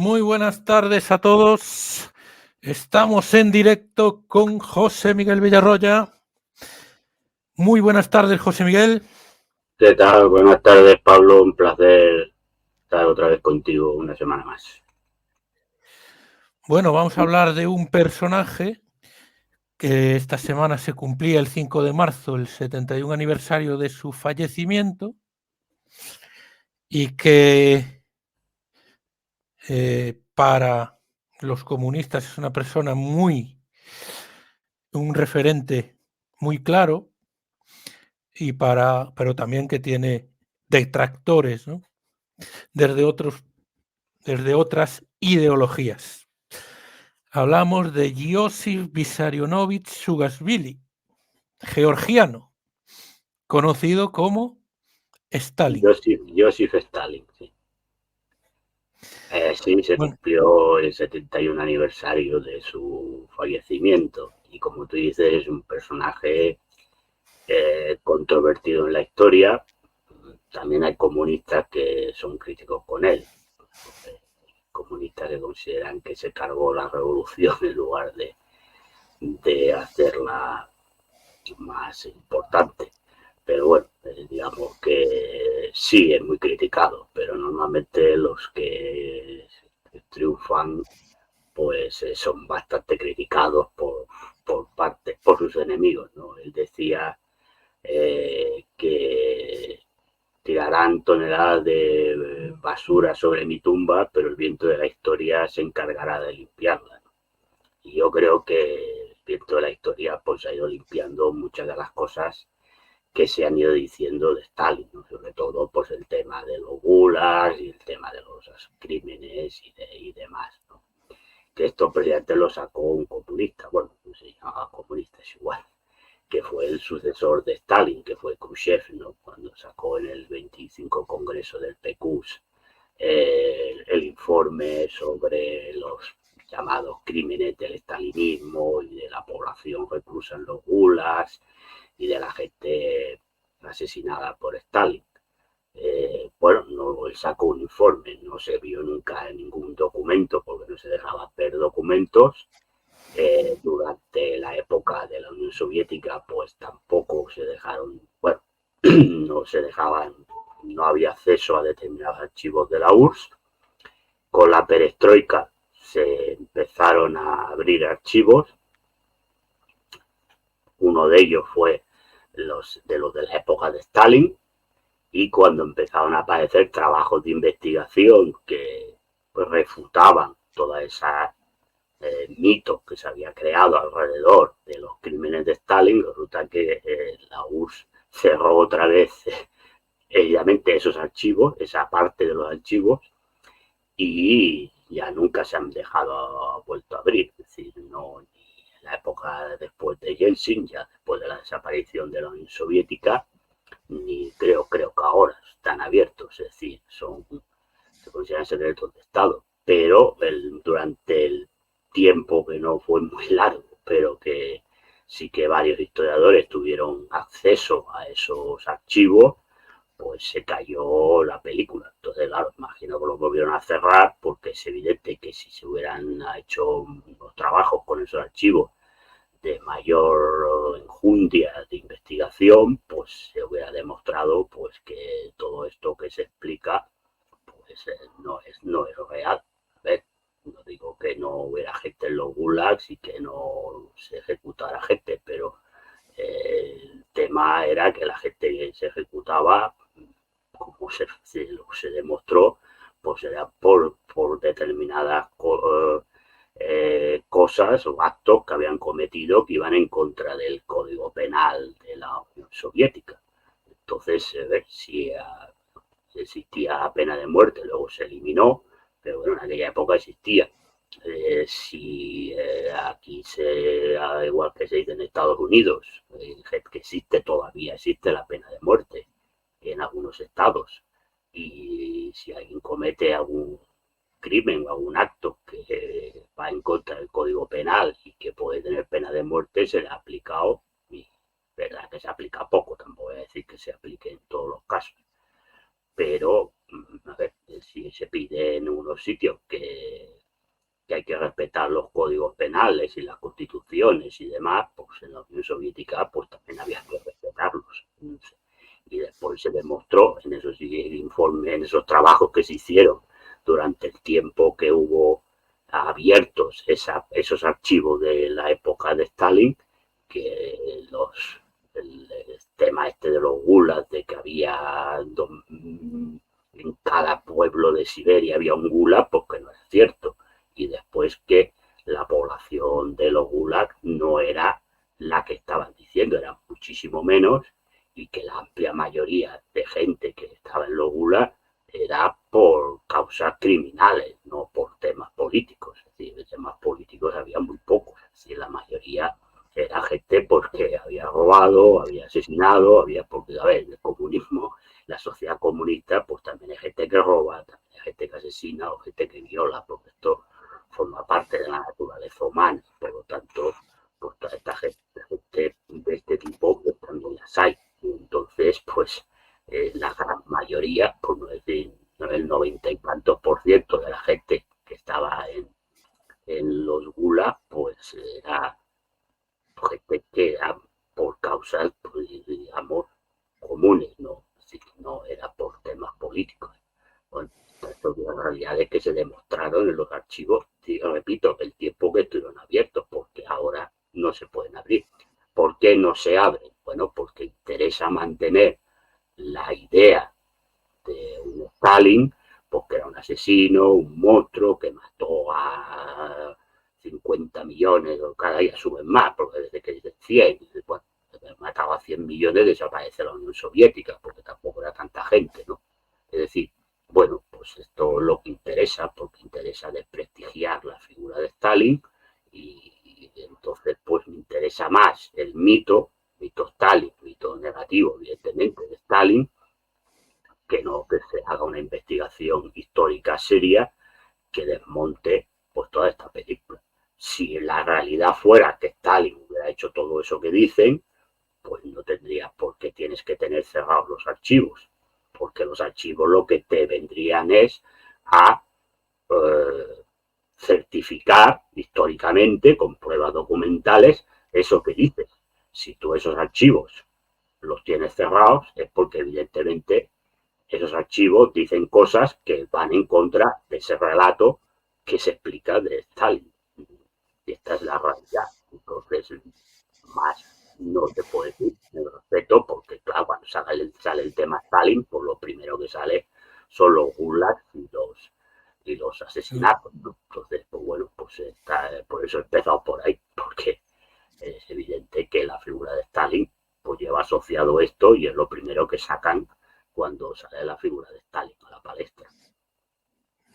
Muy buenas tardes a todos. Estamos en directo con José Miguel Villarroya. Muy buenas tardes, José Miguel. ¿Qué tal? Buenas tardes, Pablo. Un placer estar otra vez contigo una semana más. Bueno, vamos a hablar de un personaje que esta semana se cumplía el 5 de marzo, el 71 aniversario de su fallecimiento, y que para los comunistas es una persona un referente muy claro, pero también que tiene detractores, ¿no? desde otras ideologías. Hablamos de Iosif Vissarionovich Saakashvili, georgiano, conocido como Stalin. Joseph Stalin, sí. Sí, se Bueno, cumplió el 71 aniversario de su fallecimiento y como tú dices es un personaje controvertido en la historia. También hay comunistas que son críticos con él. Comunistas que consideran que se cargó la revolución en lugar de hacerla más importante. Pero bueno, digamos que sí es muy criticado, pero normalmente los que triunfan pues son bastante criticados por sus enemigos, ¿no? Él decía que tirarán toneladas de basura sobre mi tumba, pero el viento de la historia se encargará de limpiarla. Y yo creo que el viento de la historia pues ha ido limpiando muchas de las cosas que se han ido diciendo de Stalin, ¿no? Sobre todo pues el tema de los gulags y el tema de los crímenes y demás, ¿no? Que esto precisamente lo sacó un comunista, bueno, no se llamaba comunista, es igual, que fue el sucesor de Stalin, que fue Khrushchev, ¿no? Cuando sacó en el 25 Congreso del PQS el informe sobre los llamados crímenes del estalinismo y de la población reclusa en los gulags y de la gente asesinada por Stalin. Bueno, no, él sacó un informe, no se vio nunca en ningún documento porque no se dejaba ver documentos. Durante la época de la Unión Soviética, pues tampoco se dejaron, bueno, no se dejaban, no había acceso a determinados archivos de la URSS. Con la perestroika se empezaron a abrir archivos. Uno de ellos fue los de la época de Stalin, y cuando empezaron a aparecer trabajos de investigación que pues, refutaban toda esa mito que se había creado alrededor de los crímenes de Stalin, resulta que la URSS cerró otra vez evidentemente esos archivos, esa parte de los archivos, y ya nunca se han vuelto a abrir. Es decir, no, ni en la época después de Yeltsin, ya después de la desaparición de la Unión Soviética, ni creo que ahora están abiertos, es decir, se consideran secretos de Estado, pero durante el tiempo que no fue muy largo, pero que sí que varios historiadores tuvieron acceso a esos archivos, pues se cayó la película. Entonces, claro, imagino que lo volvieron a cerrar porque es evidente que si se hubieran hecho los trabajos con esos archivos de mayor enjundia de investigación, pues se hubiera demostrado pues que todo esto que se explica pues no es real. A ver, no digo que no hubiera gente en los gulags y que no se ejecutara gente, pero el tema era que la gente que se ejecutaba, como se demostró, pues era por determinadas cosas o actos que habían cometido que iban en contra del Código Penal de la Unión Soviética. Entonces, si existía la pena de muerte, luego se eliminó, pero bueno, en aquella época existía. Si aquí igual que se dice en Estados Unidos, que todavía existe la pena de muerte en algunos estados, y si alguien comete algún crimen o algún acto que va en contra del Código Penal y que puede tener pena de muerte, se le ha aplicado, y verdad que se aplica poco, tampoco voy a decir que se aplique en todos los casos, pero a ver, si se pide en unos sitios que hay que respetar los códigos penales y las constituciones y demás, pues en la Unión Soviética pues también había que respetarlos. Y después se demostró en esos informes, en esos trabajos que se hicieron durante el tiempo que hubo abiertos esos archivos de la época de Stalin, que el tema este de los gulas, de que había en cada pueblo de Siberia había un gulag, porque no es cierto. Y después que la población de los gulag no era la que estaban diciendo, era muchísimo menos, y que la amplia mayoría de gente que estaba en los gulag era por causas criminales, no por temas políticos. Es decir, de temas políticos había muy pocos. Es decir, la mayoría era gente porque había robado, había asesinado, porque, a ver, el comunismo, la sociedad comunista, pues también hay gente que roba, también hay gente que asesina o gente que viola, porque esto forma parte de la naturaleza humana. Por lo tanto, pues toda esta gente de este tipo pues también las hay. Y entonces, pues la gran mayoría, por no decir el 90 y tantos por ciento de la gente que estaba en los gulag, pues era gente que era por causas, pues, digamos, comunes, ¿no? Así que no era por temas políticos. Bueno, estas son las realidades que se demostraron en los archivos, y repito, el tiempo que estuvieron abiertos, porque ahora no se pueden abrir. ¿Por qué no se abren? Bueno, porque interesa mantener la idea de un Stalin, porque era un asesino, un monstruo que mató a 50 millones, o cada día suben más, porque desde que dicen 100, bueno, mataba a 100 millones, desaparece la Unión Soviética, porque tampoco era tanta gente, ¿no? Es decir, bueno, pues esto es lo que interesa, porque interesa desprestigiar la figura de Stalin, y entonces pues me interesa más el mito Stalin, mito negativo, evidentemente, de Stalin, que no que se haga una investigación histórica seria que desmonte pues toda esta película. Si la realidad fuera que Stalin hubiera hecho todo eso que dicen, pues no tendría por qué tienes que tener cerrados los archivos, porque los archivos lo que te vendrían es a certificar históricamente, con pruebas documentales, eso que dices. Si tú esos archivos los tienes cerrados, es porque evidentemente esos archivos dicen cosas que van en contra de ese relato que se explica de Stalin. Y esta es la realidad. Entonces, más no te puedo decir, me respeto, porque claro, cuando sale el tema Stalin, pues lo primero que sale son los gulags y los asesinatos, ¿no? Entonces, pues bueno, pues por eso he empezado por ahí, porque es evidente que la figura de Stalin pues lleva asociado esto, y es lo primero que sacan cuando sale la figura de Stalin a la palestra.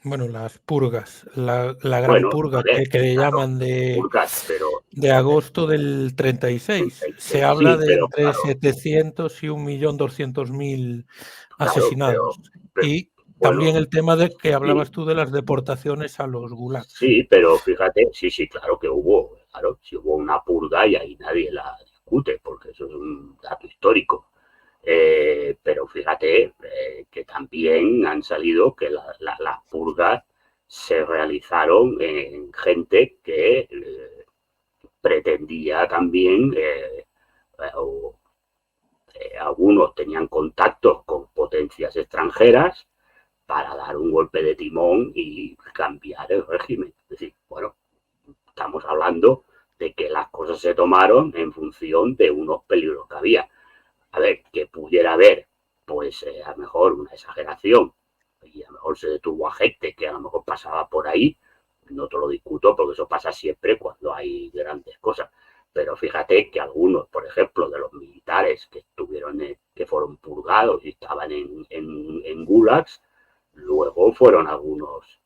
Bueno, las purgas, la gran Bueno, purga a ver, que le claro, llaman purgas, pero de agosto del 36. Se habla sí, de pero entre claro, 700 y 1.200.000 claro, asesinados. pero Y bueno, también el tema de que sí, hablabas tú de las deportaciones a los gulags. sí, pero fíjate, sí, claro que hubo, claro, sí hubo una purga y ahí nadie la discute, porque eso es un dato histórico. Pero fíjate que también han salido que las purgas se realizaron en gente que pretendía también, o, algunos tenían contactos con potencias extranjeras para dar un golpe de timón y cambiar el régimen. Es decir, bueno, estamos hablando de que las cosas se tomaron en función de unos peligros que había. A ver, que pudiera haber, pues a lo mejor una exageración, y a lo mejor se detuvo a gente que a lo mejor pasaba por ahí, no te lo discuto porque eso pasa siempre cuando hay grandes cosas. Pero fíjate que algunos, por ejemplo, de los militares que estuvieron, que fueron purgados y estaban en gulags, luego fueron algunos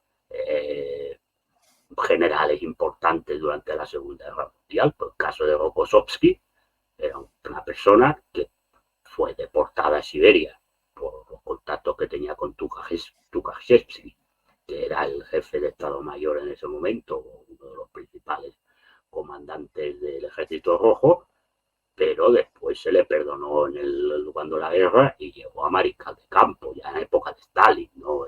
generales importantes durante la Segunda Guerra Mundial. Por el caso de Rokossovsky, era una persona que fue deportada a Siberia por los contactos que tenía con Tukhachevsky, que era el jefe de Estado Mayor en ese momento, uno de los principales comandantes del Ejército Rojo, pero después después se le perdonó cuando la guerra y llegó a mariscal de campo, ya en época de Stalin, no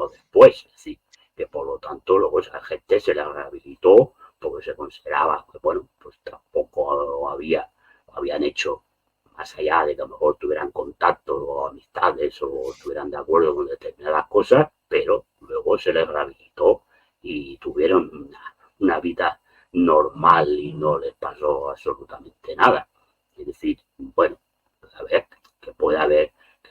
después. Es decir, que por lo tanto luego esa gente se la rehabilitó porque se consideraba que, bueno, pues tampoco habían hecho, más allá de que a lo mejor tuvieran contactos o amistades o estuvieran de acuerdo con determinadas cosas, pero luego se les rehabilitó y tuvieron una vida normal y no les pasó absolutamente nada. Es decir, bueno, a ver, que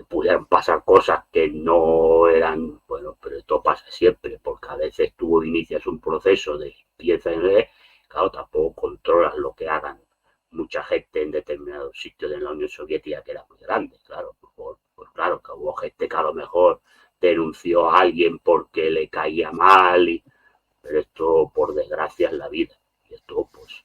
pudieran pasar cosas que no eran, bueno, pero esto pasa siempre, porque a veces tú inicias un proceso de limpieza en red, claro, tampoco controlas lo que hagan mucha gente en determinados sitios de la Unión Soviética que era muy grande, claro, pues claro, que hubo gente que a lo mejor denunció a alguien porque le caía mal, pero esto por desgracia es la vida, y esto pues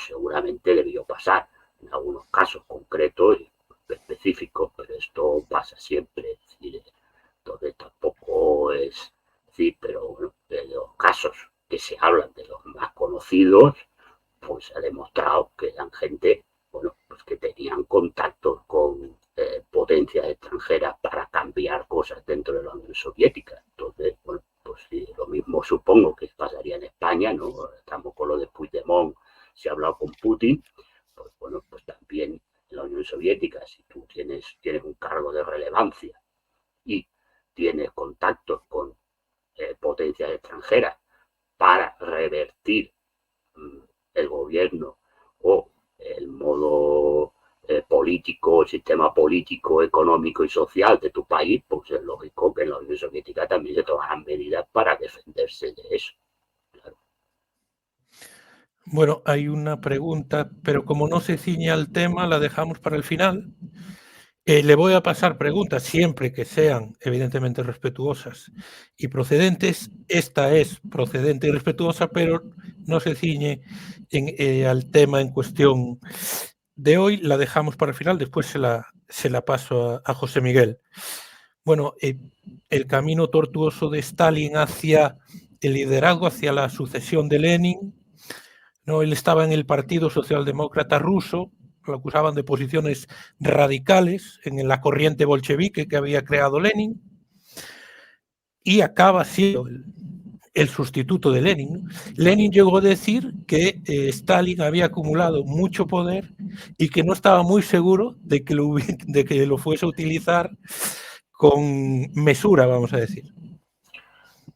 seguramente debió pasar en algunos casos concretos y específicos, pero esto pasa siempre, es decir, entonces tampoco es, sí, pero bueno, de los casos que se hablan de los más conocidos, pues se ha demostrado que eran gente, bueno, pues que tenían contactos con potencias extranjeras para cambiar cosas dentro de la Unión Soviética. Entonces, bueno, pues sí, lo mismo supongo que pasaría en España, ¿no? Estamos con lo de Puigdemont, se ha hablado con Putin, pues bueno, pues también en la Unión Soviética, si tú tienes un cargo de relevancia y tienes contactos con potencias extranjeras para revertir el gobierno o el modo político, el sistema político, económico y social de tu país, pues es lógico que en la Unión Soviética también se tomarán medidas para defenderse de eso. Claro. Bueno, hay una pregunta, pero como no se ciña al tema, la dejamos para el final. Le voy a pasar preguntas siempre que sean evidentemente respetuosas y procedentes. Esta es procedente y respetuosa, pero no se ciñe al tema en cuestión de hoy. La dejamos para el final, después se la paso a José Miguel. Bueno, el camino tortuoso de Stalin hacia el liderazgo, hacia la sucesión de Lenin, ¿no? Él estaba en el Partido Socialdemócrata Ruso, lo acusaban de posiciones radicales en la corriente bolchevique que había creado Lenin, y acaba siendo el sustituto de Lenin. Lenin llegó a decir que Stalin había acumulado mucho poder y que no estaba muy seguro de que lo fuese a utilizar con mesura, vamos a decir.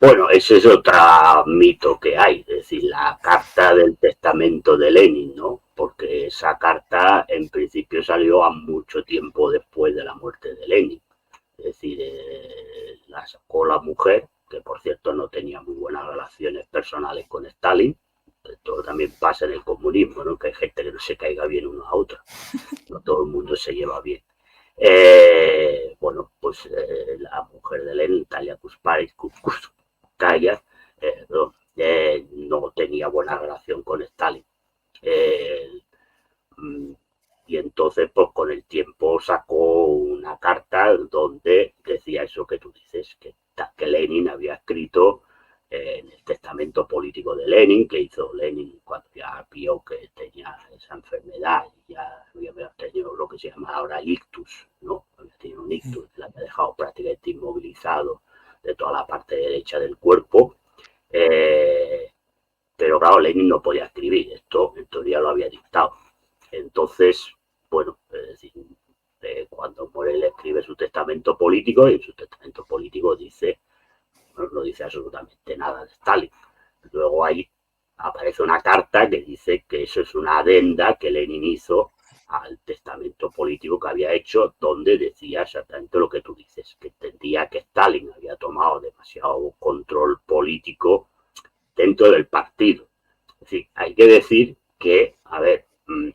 Bueno, ese es otro mito que hay, es decir, la carta del testamento de Lenin, ¿no? Porque esa carta en principio salió a mucho tiempo después de la muerte de Lenin. Es decir, la sacó la mujer, que por cierto no tenía muy buenas relaciones personales con Stalin. Esto también pasa en el comunismo, ¿no? Que hay gente que no se caiga bien uno a otro. No todo el mundo se lleva bien. Bueno, pues la mujer de Lenin, Talia Kuskaya, no tenía buena relación con Stalin. Y entonces, pues con el tiempo sacó una carta donde decía eso que tú dices, que Lenin había escrito en el testamento político de Lenin, que hizo Lenin cuando ya vio que tenía esa enfermedad, ya había tenido lo que se llama ahora ictus, ¿no? Había tenido un ictus, la había dejado prácticamente inmovilizado de toda la parte derecha del cuerpo. Pero claro, Lenin no podía escribir, esto en teoría lo había dictado. Entonces, bueno, es decir, cuando muere le escribe su testamento político y en su testamento político dice, no dice absolutamente nada de Stalin. Luego ahí aparece una carta que dice que eso es una adenda que Lenin hizo al testamento político que había hecho, donde decía exactamente lo que tú dices, que entendía que Stalin había tomado demasiado control político dentro del partido. Es decir, hay que decir que, a ver,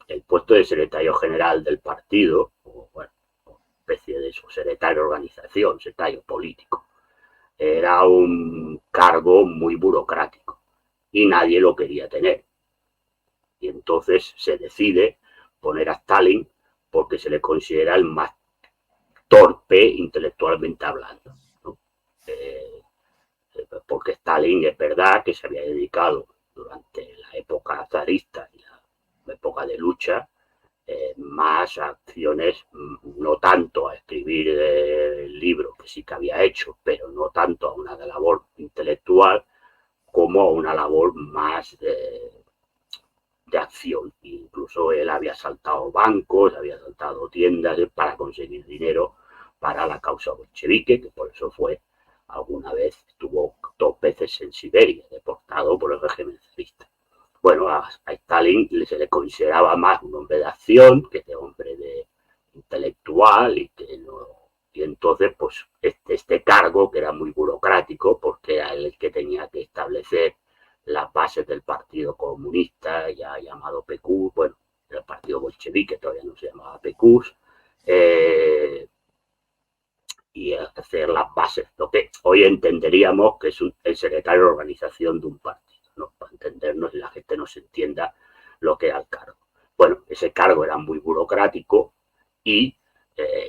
el puesto de secretario general del partido, o bueno, especie de subsecretario de organización, secretario político, era un cargo muy burocrático y nadie lo quería tener. Y entonces se decide poner a Stalin porque se le considera el más torpe intelectualmente hablando, ¿no? Porque Stalin es verdad que se había dedicado durante la época zarista y la época de lucha más las acciones, no tanto a escribir el libro, que sí que había hecho, pero no tanto a una labor intelectual, como a una labor más de acción. Incluso él había saltado bancos, había saltado tiendas para conseguir dinero para la causa bolchevique, que por eso fue, alguna vez, estuvo 2 veces en Siberia, deportado por el régimen zarista. Bueno, a Stalin se le consideraba más un hombre de acción que de hombre de intelectual, y que no, y entonces pues este cargo, que era muy burocrático porque era él el que tenía que establecer las bases del Partido Comunista, ya llamado PQ, bueno, el Partido Bolchevique todavía no se llamaba PQ, y hacer las bases, lo que hoy entenderíamos que es el secretario de organización de un partido, ¿no? Para entendernos y la gente no se entienda lo que era el cargo. Bueno, ese cargo era muy burocrático y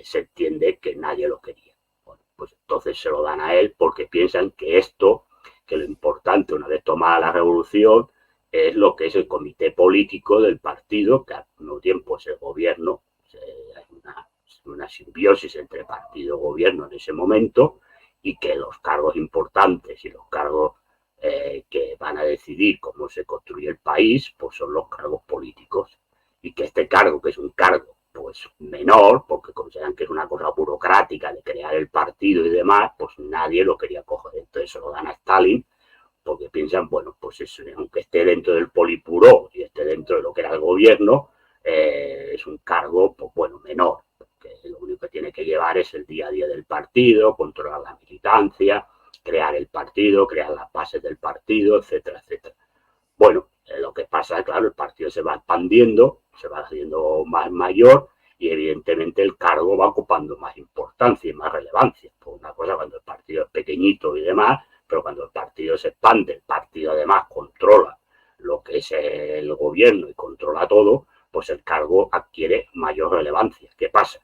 se entiende que nadie lo quería. Bueno, pues entonces se lo dan a él porque piensan que que lo importante una vez tomada la revolución es lo que es el comité político del partido, que al mismo tiempo es el gobierno. Hay una simbiosis entre partido y gobierno en ese momento, y que los cargos importantes y los cargos que van a decidir cómo se construye el país, pues son los cargos políticos, y que este cargo, que es un cargo pues menor, porque consideran que es una cosa burocrática de crear el partido y demás, pues nadie lo quería coger. Entonces se lo dan a Stalin, porque piensan, bueno, pues eso, aunque esté dentro del Politburó y esté dentro de lo que era el gobierno, es un cargo, pues bueno, menor, porque lo único que tiene que llevar es el día a día del partido, controlar la militancia, crear el partido, crear las bases del partido, etcétera, etcétera. Bueno, lo que pasa es, claro, el partido se va expandiendo, se va haciendo más mayor, y evidentemente el cargo va ocupando más importancia y más relevancia. Pues una cosa cuando el partido es pequeñito y demás, pero cuando el partido se expande, el partido además controla lo que es el gobierno y controla todo, pues el cargo adquiere mayor relevancia. ¿Qué pasa?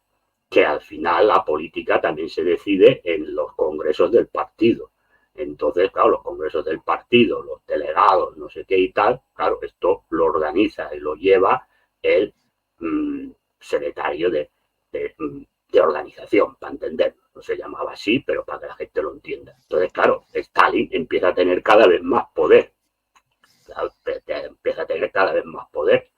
Que al final la política también se decide en los congresos del partido. Entonces, claro, los congresos del partido, los delegados, no sé qué y tal, claro, esto lo organiza y lo lleva el secretario de organización, para entender. No se llamaba así, pero para que la gente lo entienda. Entonces, claro, Stalin empieza a tener cada vez más poder. Empieza a tener cada vez más poder.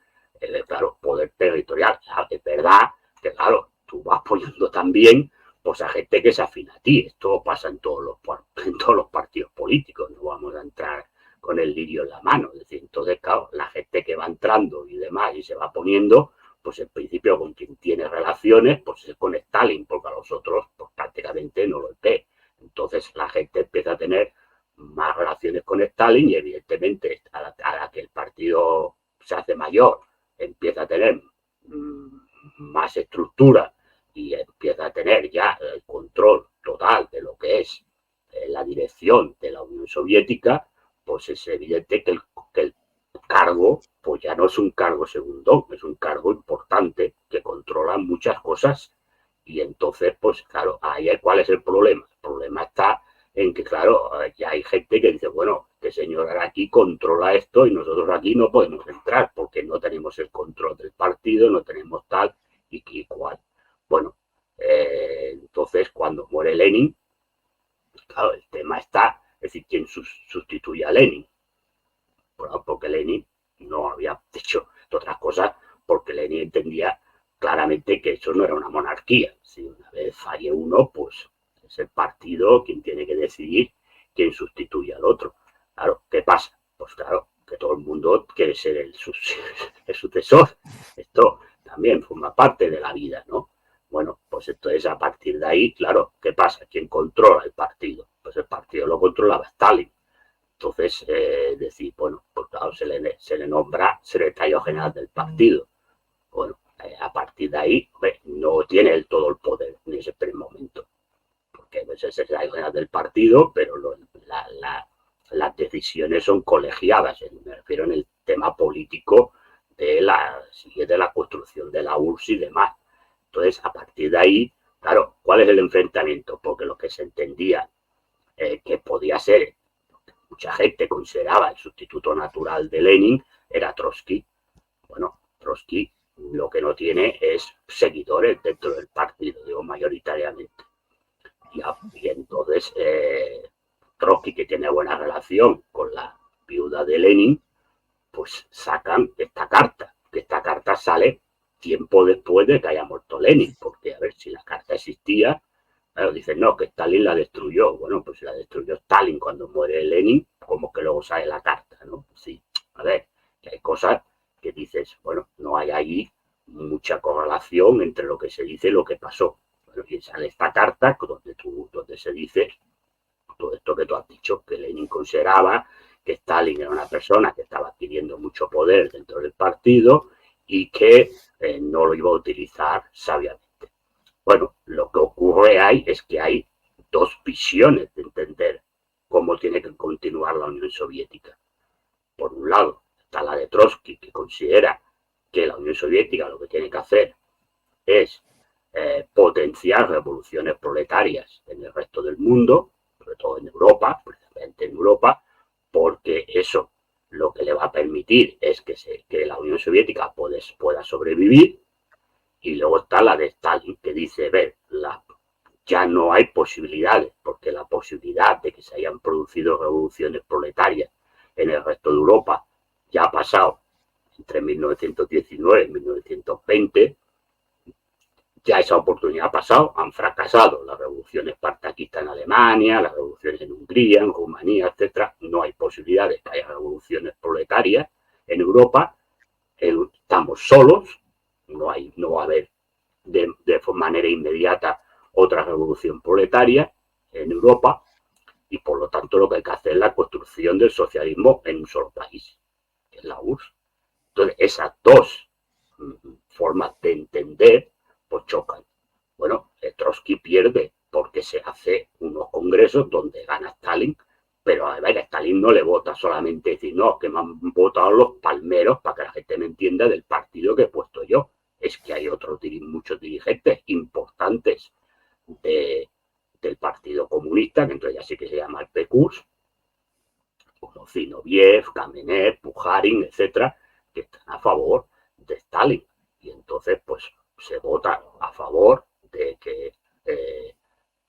Claro, poder territorial. Es verdad que, claro, tú vas apoyando también pues a gente que se afina a ti. Esto pasa en todos los partidos políticos. No vamos a entrar con el lirio en la mano. Es decir, entonces, claro, la gente que va entrando y demás y se va poniendo, pues en principio con quien tiene relaciones, pues es con Stalin, porque a los otros pues prácticamente no lo ve. Entonces la gente empieza a tener más relaciones con Stalin, y evidentemente a la que el partido se hace mayor, empieza a tener más estructura y empieza a tener ya el control total de lo que es la dirección de la Unión Soviética, pues es evidente que el cargo pues ya no es un cargo segundo, es un cargo importante que controla muchas cosas. Y entonces, pues claro, ahí ¿cuál es el problema? El problema está en que, claro, ya hay gente que dice, bueno, este señor aquí controla esto y nosotros aquí no podemos entrar porque no tenemos el control del partido, no tenemos tal y cual. Bueno, entonces cuando muere Lenin, claro, el tema está, es decir, ¿quién sustituye a Lenin? Bueno, porque Lenin no había hecho otras cosas, porque Lenin entendía claramente que eso no era una monarquía. Si una vez falle uno, pues es el partido quien tiene que decidir quién sustituye al otro. Claro, ¿qué pasa? Pues claro, que todo el mundo quiere ser el sucesor. Esto también forma parte de la vida, ¿no? Bueno, pues entonces a partir de ahí, claro, ¿qué pasa? ¿Quién controla el partido? Pues el partido lo controlaba Stalin. Entonces, decir, bueno, pues claro, se le nombra secretario general del partido. Bueno, a partir de ahí no tiene todo el poder en ese primer momento, porque es el secretario general del partido, pero las decisiones son colegiadas, me refiero en el tema político de la construcción de la URSS y demás. Entonces, a partir de ahí, claro, ¿cuál es el enfrentamiento? Porque lo que se entendía que podía ser, mucha gente consideraba el sustituto natural de Lenin, era Trotsky. Bueno, Trotsky lo que no tiene es seguidores dentro del partido, digo, mayoritariamente. Y entonces Trotsky, que tiene buena relación con la viuda de Lenin, pues sacan esta carta, que esta carta sale tiempo después de que haya muerto Lenin, porque a ver, si la carta existía, claro, dicen, no, que Stalin la destruyó. Bueno, pues la destruyó Stalin cuando muere Lenin, como que luego sale la carta, ¿no? Sí, a ver, que hay cosas que dices, bueno, no hay ahí mucha correlación entre lo que se dice y lo que pasó. Bueno, y sale esta carta donde se dice todo esto que tú has dicho, que Lenin consideraba que Stalin era una persona que estaba adquiriendo mucho poder dentro del partido y que no lo iba a utilizar sabiamente. Bueno, lo que ocurre ahí es que hay dos visiones de entender cómo tiene que continuar la Unión Soviética. Por un lado, está la de Trotsky, que considera que la Unión Soviética lo que tiene que hacer es potenciar revoluciones proletarias en el resto del mundo, sobre todo en Europa, precisamente en Europa, porque eso lo que le va a permitir es que la Unión Soviética pueda sobrevivir. Y luego está la de Stalin, que dice, ver, ya no hay posibilidades, porque la posibilidad de que se hayan producido revoluciones proletarias en el resto de Europa ya ha pasado entre 1919 y 1920, ya esa oportunidad ha pasado, han fracasado las revoluciones espartaquistas en Alemania, las revoluciones en Hungría, en Rumanía, etcétera. No hay posibilidades que haya revoluciones proletarias en Europa. Estamos solos, no va a haber de manera inmediata otra revolución proletaria en Europa, y por lo tanto lo que hay que hacer es la construcción del socialismo en un solo país, que es la URSS. Entonces, esas dos formas de entender pues chocan. Bueno, Trotsky pierde porque se hace unos congresos donde gana Stalin, pero a ver, a Stalin no le vota solamente decir, no, que me han votado los palmeros, para que la gente me entienda, del partido que he puesto yo. Es que hay muchos dirigentes importantes del Partido Comunista, que entonces ya sí que se llama el PQS, como Zinoviev, Kamenev, Bukharin, etcétera, que están a favor de Stalin. Y entonces, pues, se vota a favor de que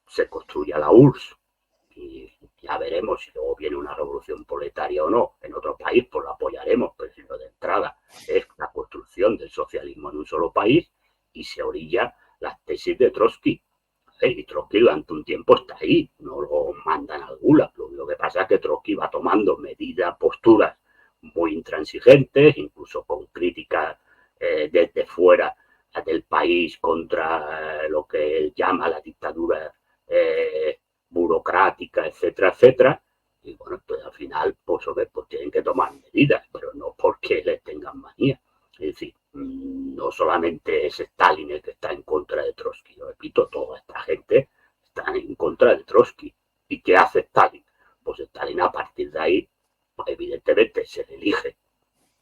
se construya la URSS. Y ya veremos si luego viene una revolución proletaria o no en otro país, pues lo apoyaremos, pero si no, de entrada es la construcción del socialismo en un solo país, y se orilla las tesis de Trotsky. Y Trotsky durante un tiempo está ahí, no lo mandan al Gulag. Lo que pasa es que Trotsky va tomando medidas, posturas muy intransigentes, incluso con críticas desde fuera del país contra lo que él llama la dictadura burocrática, etcétera, etcétera. Y bueno, pues al final, pues tienen que tomar medidas, pero no porque les tengan manía. Es decir, no solamente es Stalin el que está en contra de Trotsky, lo repito, toda esta gente está en contra de Trotsky. ¿Y qué hace Stalin? Pues Stalin, a partir de ahí, evidentemente se le elige.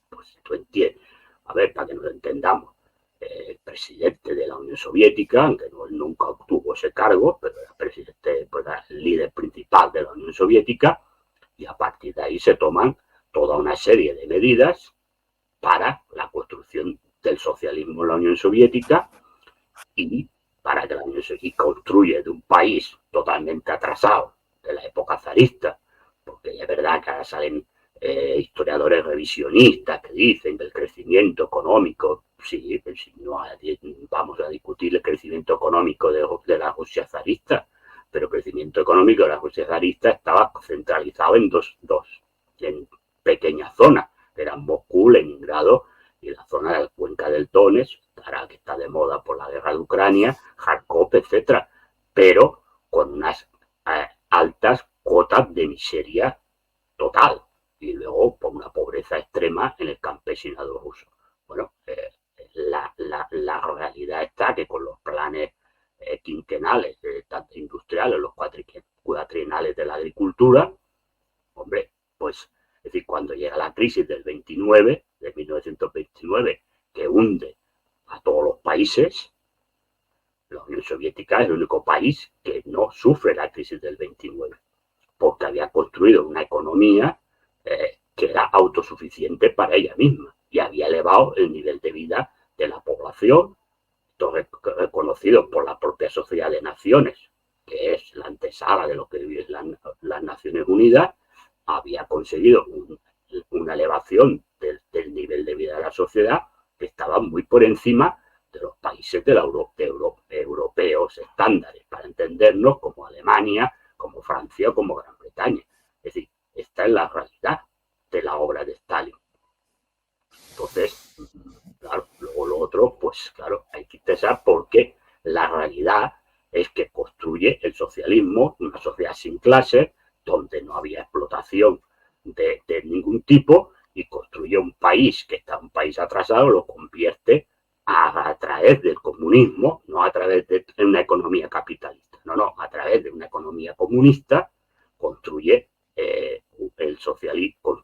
Pues tú entiendes, a ver, para que nos entendamos, el presidente de la Unión Soviética, aunque no, él nunca obtuvo ese cargo, pero era presidente, pues era el líder principal de la Unión Soviética, y a partir de ahí se toman toda una serie de medidas para la construcción del socialismo en la Unión Soviética, y para que la Unión Soviética construye de un país totalmente atrasado de la época zarista, porque es verdad que ahora salen historiadores revisionistas que dicen que el crecimiento económico, sí, si no vamos a discutir el crecimiento económico de la Rusia zarista, pero el crecimiento económico de la Rusia zarista estaba centralizado en pequeñas zonas, que eran Moscú, Leningrado y la zona de la cuenca del Donetsk, que está de moda por la guerra de Ucrania, Kharkov, etcétera, pero con unas altas cuotas de miseria total, y luego por una pobreza extrema en el campesinado ruso. Bueno, la realidad está que con los planes quinquenales, tanto industriales, los cuatrienales de la agricultura, hombre, pues, es decir, cuando llega la crisis del 29, de 1929, que hunde a todos los países, la Unión Soviética es el único país que no sufre la crisis del 29, porque había construido una economía que era autosuficiente para ella misma y había elevado el nivel de vida de la población, esto es reconocido por la propia Sociedad de Naciones, que es la antesala de lo que viven las Naciones Unidas, había conseguido una elevación del nivel de vida de la sociedad que estaba muy por encima de los países de europeos estándares, para entendernos, como Alemania, como Francia o como Gran Bretaña. Es decir, esta es la realidad de la obra de Stalin. Entonces, claro, luego lo otro, pues claro, hay que pensar por qué la realidad es que construye el socialismo, una sociedad sin clases, donde no había explotación de ningún tipo, y construye un país que está un país atrasado, lo convierte a través del comunismo, no a través de una economía capitalista, no, a través de una economía comunista, construye el socialismo,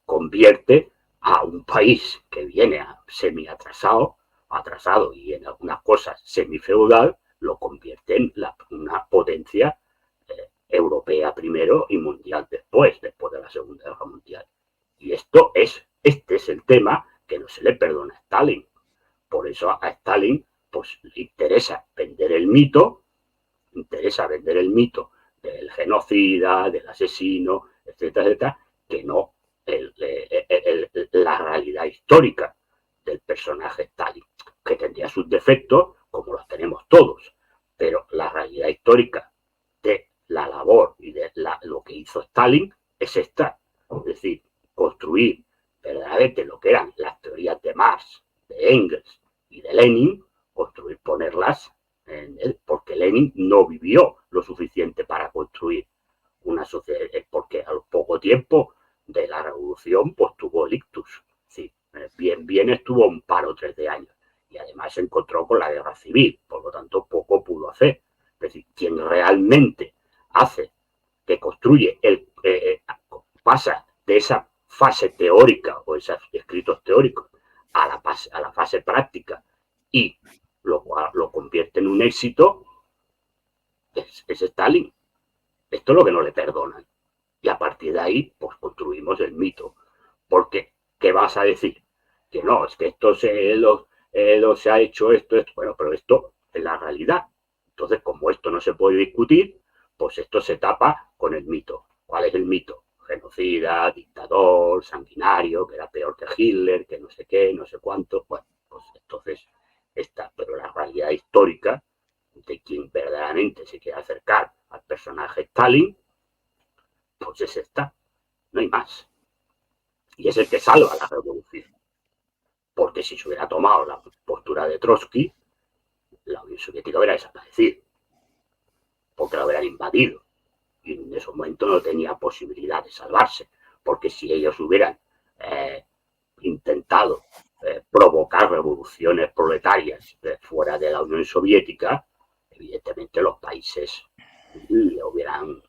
convierte a un país que viene semi-atrasado y en algunas cosas semi-feudal, lo convierte en una potencia europea primero y mundial después de la Segunda Guerra Mundial. Y este es el tema que no se le perdona a Stalin. Por eso a Stalin pues, le interesa vender el mito del genocida, del asesino, etcétera, etcétera, que no la realidad histórica del personaje Stalin, que tendría sus defectos, como los tenemos todos, pero la realidad histórica de la labor y de lo que hizo Stalin es esta, es decir, construir verdaderamente lo que eran las teorías de Marx, de Engels y de Lenin, ponerlas en él, porque Lenin no vivió lo suficiente para construir una sociedad, porque al poco tiempo de la revolución pues tuvo el ictus, sí, bien estuvo un par o tres de años, y además se encontró con la guerra civil, por lo tanto poco pudo hacer. Es decir, quien realmente hace, que construye, pasa de esa fase teórica o esos escritos teóricos a la fase práctica y lo convierte en un éxito, es Stalin. Esto es lo que no le perdonan. Y a partir de ahí, pues construimos el mito. Porque, ¿qué vas a decir? Que no, es que esto se ha hecho esto. Bueno, pero esto es la realidad. Entonces, como esto no se puede discutir, pues esto se tapa con el mito. ¿Cuál es el mito? Genocida, dictador, sanguinario, que era peor que Hitler, que no sé qué, no sé cuánto. Bueno, pues entonces está. Pero la realidad histórica de quien verdaderamente se quiere acercar al personaje Stalin, pues es esta, no hay más. Y es el que salva la revolución. Porque si se hubiera tomado la postura de Trotsky, la Unión Soviética hubiera desaparecido, porque la hubieran invadido. Y en ese momento no tenía posibilidad de salvarse, porque si ellos hubieran intentado provocar revoluciones proletarias fuera de la Unión Soviética, evidentemente los países le hubieran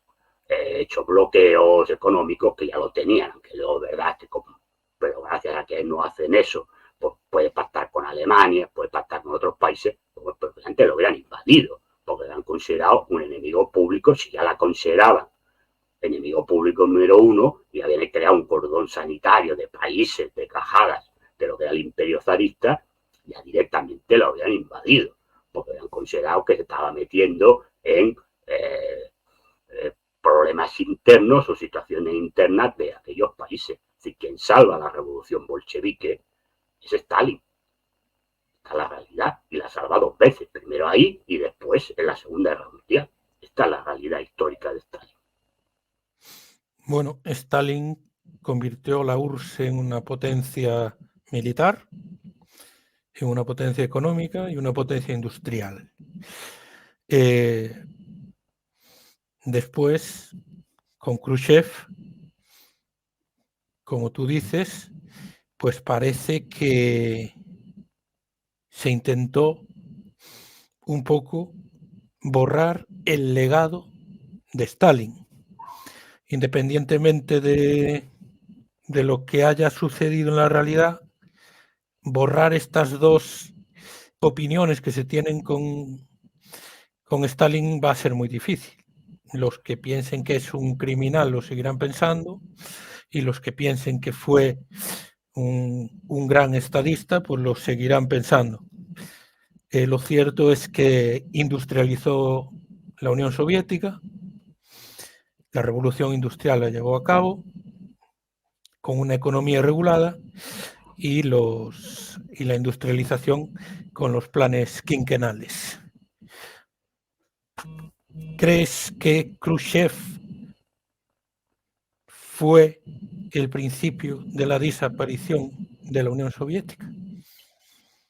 hecho bloqueos económicos que ya lo tenían, aunque luego verdad que pero gracias a que no hacen eso, pues puede pactar con Alemania, puede pactar con otros países, pues antes lo hubieran invadido, porque lo han considerado un enemigo público. Si ya la consideraban enemigo público número uno y habían creado un cordón sanitario de países, de cajadas, de lo que era el imperio zarista, ya directamente lo habían invadido, porque habían considerado que se estaba metiendo en problemas internos o situaciones internas de aquellos países. Es decir, quien salva la revolución bolchevique es Stalin. Esta es la realidad, y la salva dos veces, primero ahí y después en la Segunda Guerra Mundial. Esta es la realidad histórica de Stalin. Bueno, Stalin convirtió la URSS en una potencia militar, en una potencia económica y una potencia industrial. Después, con Khrushchev, como tú dices, pues parece que se intentó un poco borrar el legado de Stalin, independientemente de lo que haya sucedido en la realidad. Borrar estas dos opiniones que se tienen con Stalin va a ser muy difícil. Los que piensen que es un criminal lo seguirán pensando, y los que piensen que fue un gran estadista, pues lo seguirán pensando. Lo cierto es que industrializó la Unión Soviética, la revolución industrial la llevó a cabo con una economía regulada y la industrialización con los planes quinquenales. ¿Crees que Khrushchev fue el principio de la desaparición de la Unión Soviética?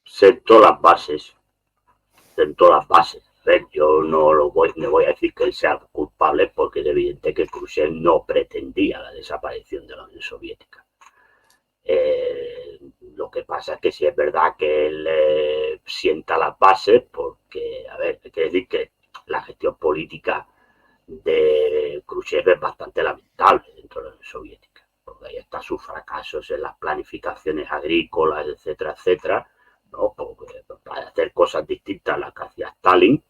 Sentó las bases. Yo no voy a decir que él sea culpable, porque es evidente que Khrushchev no pretendía la desaparición de la Unión Soviética. Lo que pasa es que sí es verdad que él sienta las bases, porque, a ver, hay que decir que la gestión política de Khrushchev es bastante lamentable dentro de la Unión Soviética, porque ahí están sus fracasos en las planificaciones agrícolas, etcétera, etcétera, ¿no? Porque para hacer cosas distintas a las que hacía Stalin,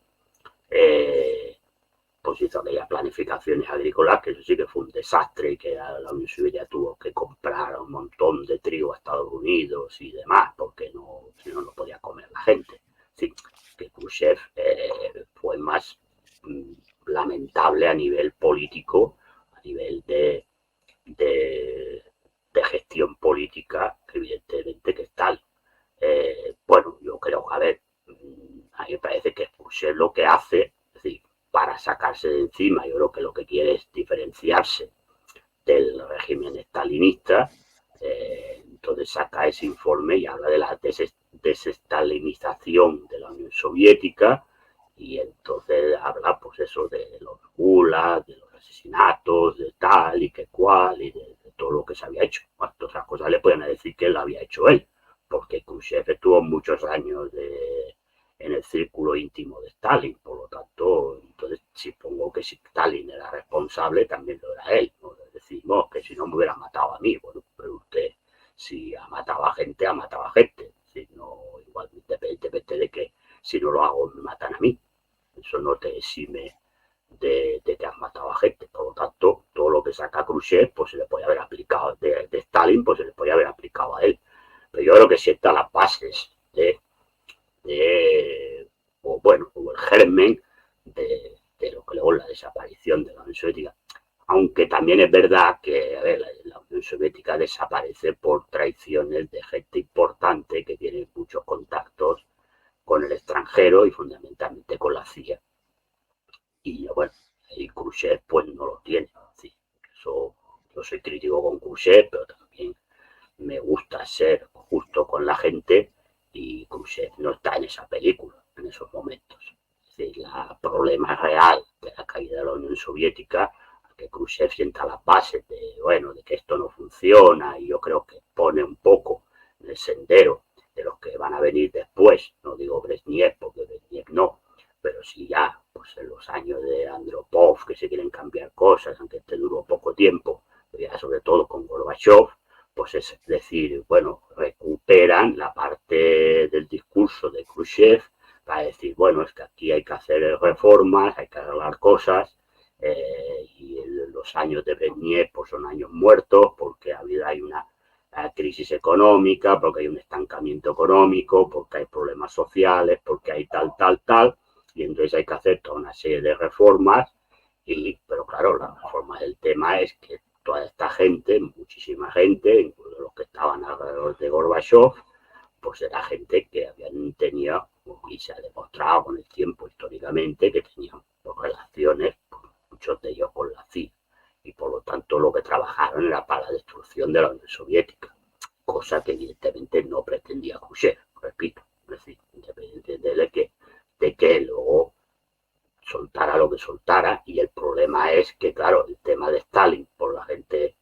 pues hizo aquellas planificaciones agrícolas, que eso sí que fue un desastre, y que la Unión Soviética tuvo que comprar un montón de trigo a Estados Unidos y demás, porque si no podía comer la gente. Sí, que Khrushchev fue más lamentable a nivel político, a nivel de gestión política, evidentemente, que tal. Bueno, yo creo que, a ver, a mí me parece que Khrushchev lo que hace, es decir, para sacarse de encima, yo creo que lo que quiere es diferenciarse del régimen stalinista. Entonces saca ese informe y habla de la desestalinización de la Unión Soviética, y entonces habla, pues eso, de los gulag, de los asesinatos, de tal y que cual, y de todo lo que se había hecho. Bueno, todas esas cosas le pueden decir que lo había hecho él, porque Khrushchev estuvo muchos años en el círculo íntimo de Stalin, por lo tanto, entonces supongo que si Stalin era responsable, también lo era él, ¿no? Decimos que si no me hubiera matado a mí, bueno, pero usted, si ha matado a gente, ha matado a gente, si no, igual, independientemente de que si no lo hago, me matan a mí, eso no te exime de que has matado a gente. Por lo tanto, todo lo que saca Khrushchev, pues se le puede haber aplicado, de Stalin, pues se le puede haber aplicado a él. Pero yo creo que sienta las bases o bueno, o el germen de lo que luego es la desaparición de la Unión Soviética. Aunque también es verdad que, a ver, la Unión Soviética desaparece por traiciones de gente importante que tiene muchos contactos con el extranjero y fundamentalmente con la CIA. Y bueno, y Khrushchev pues no lo tiene. ¿Sí? Eso, yo soy crítico con Khrushchev, pero también me gusta ser justo con la gente, y Khrushchev no está en esa película en esos momentos. Es decir, el problema real de la caída de la Unión Soviética, que Khrushchev sienta las bases de, bueno, de que esto no funciona, y yo creo que pone un poco en el sendero de los que van a venir después. No digo Brezhnev, porque Brezhnev no, pero sí ya pues en los años de Andropov, que se quieren cambiar cosas, aunque este duró poco tiempo, pero ya sobre todo con Gorbachev, pues es decir, bueno, recuperan la parte del discurso de Khrushchev para decir, bueno, es que aquí hay que hacer reformas, hay que arreglar cosas, y los años de Brezhnev pues son años muertos, porque hay una crisis económica, porque hay un estancamiento económico, porque hay problemas sociales, porque hay tal, y entonces hay que hacer toda una serie de reformas, pero claro, la reforma del tema es que toda esta gente, muchísima gente, incluso los que estaban alrededor de Gorbachev, pues era gente que habían tenido, y se ha demostrado con el tiempo históricamente, que tenían relaciones, pues, muchos de ellos con la CIA, y por lo tanto lo que trabajaron era para la destrucción de la Unión Soviética, cosa que evidentemente no pretendía Khrushchev, repito, es decir, independientemente de que luego soltara lo que soltara. Y el problema es que, claro, el tema de Stalin, por la gente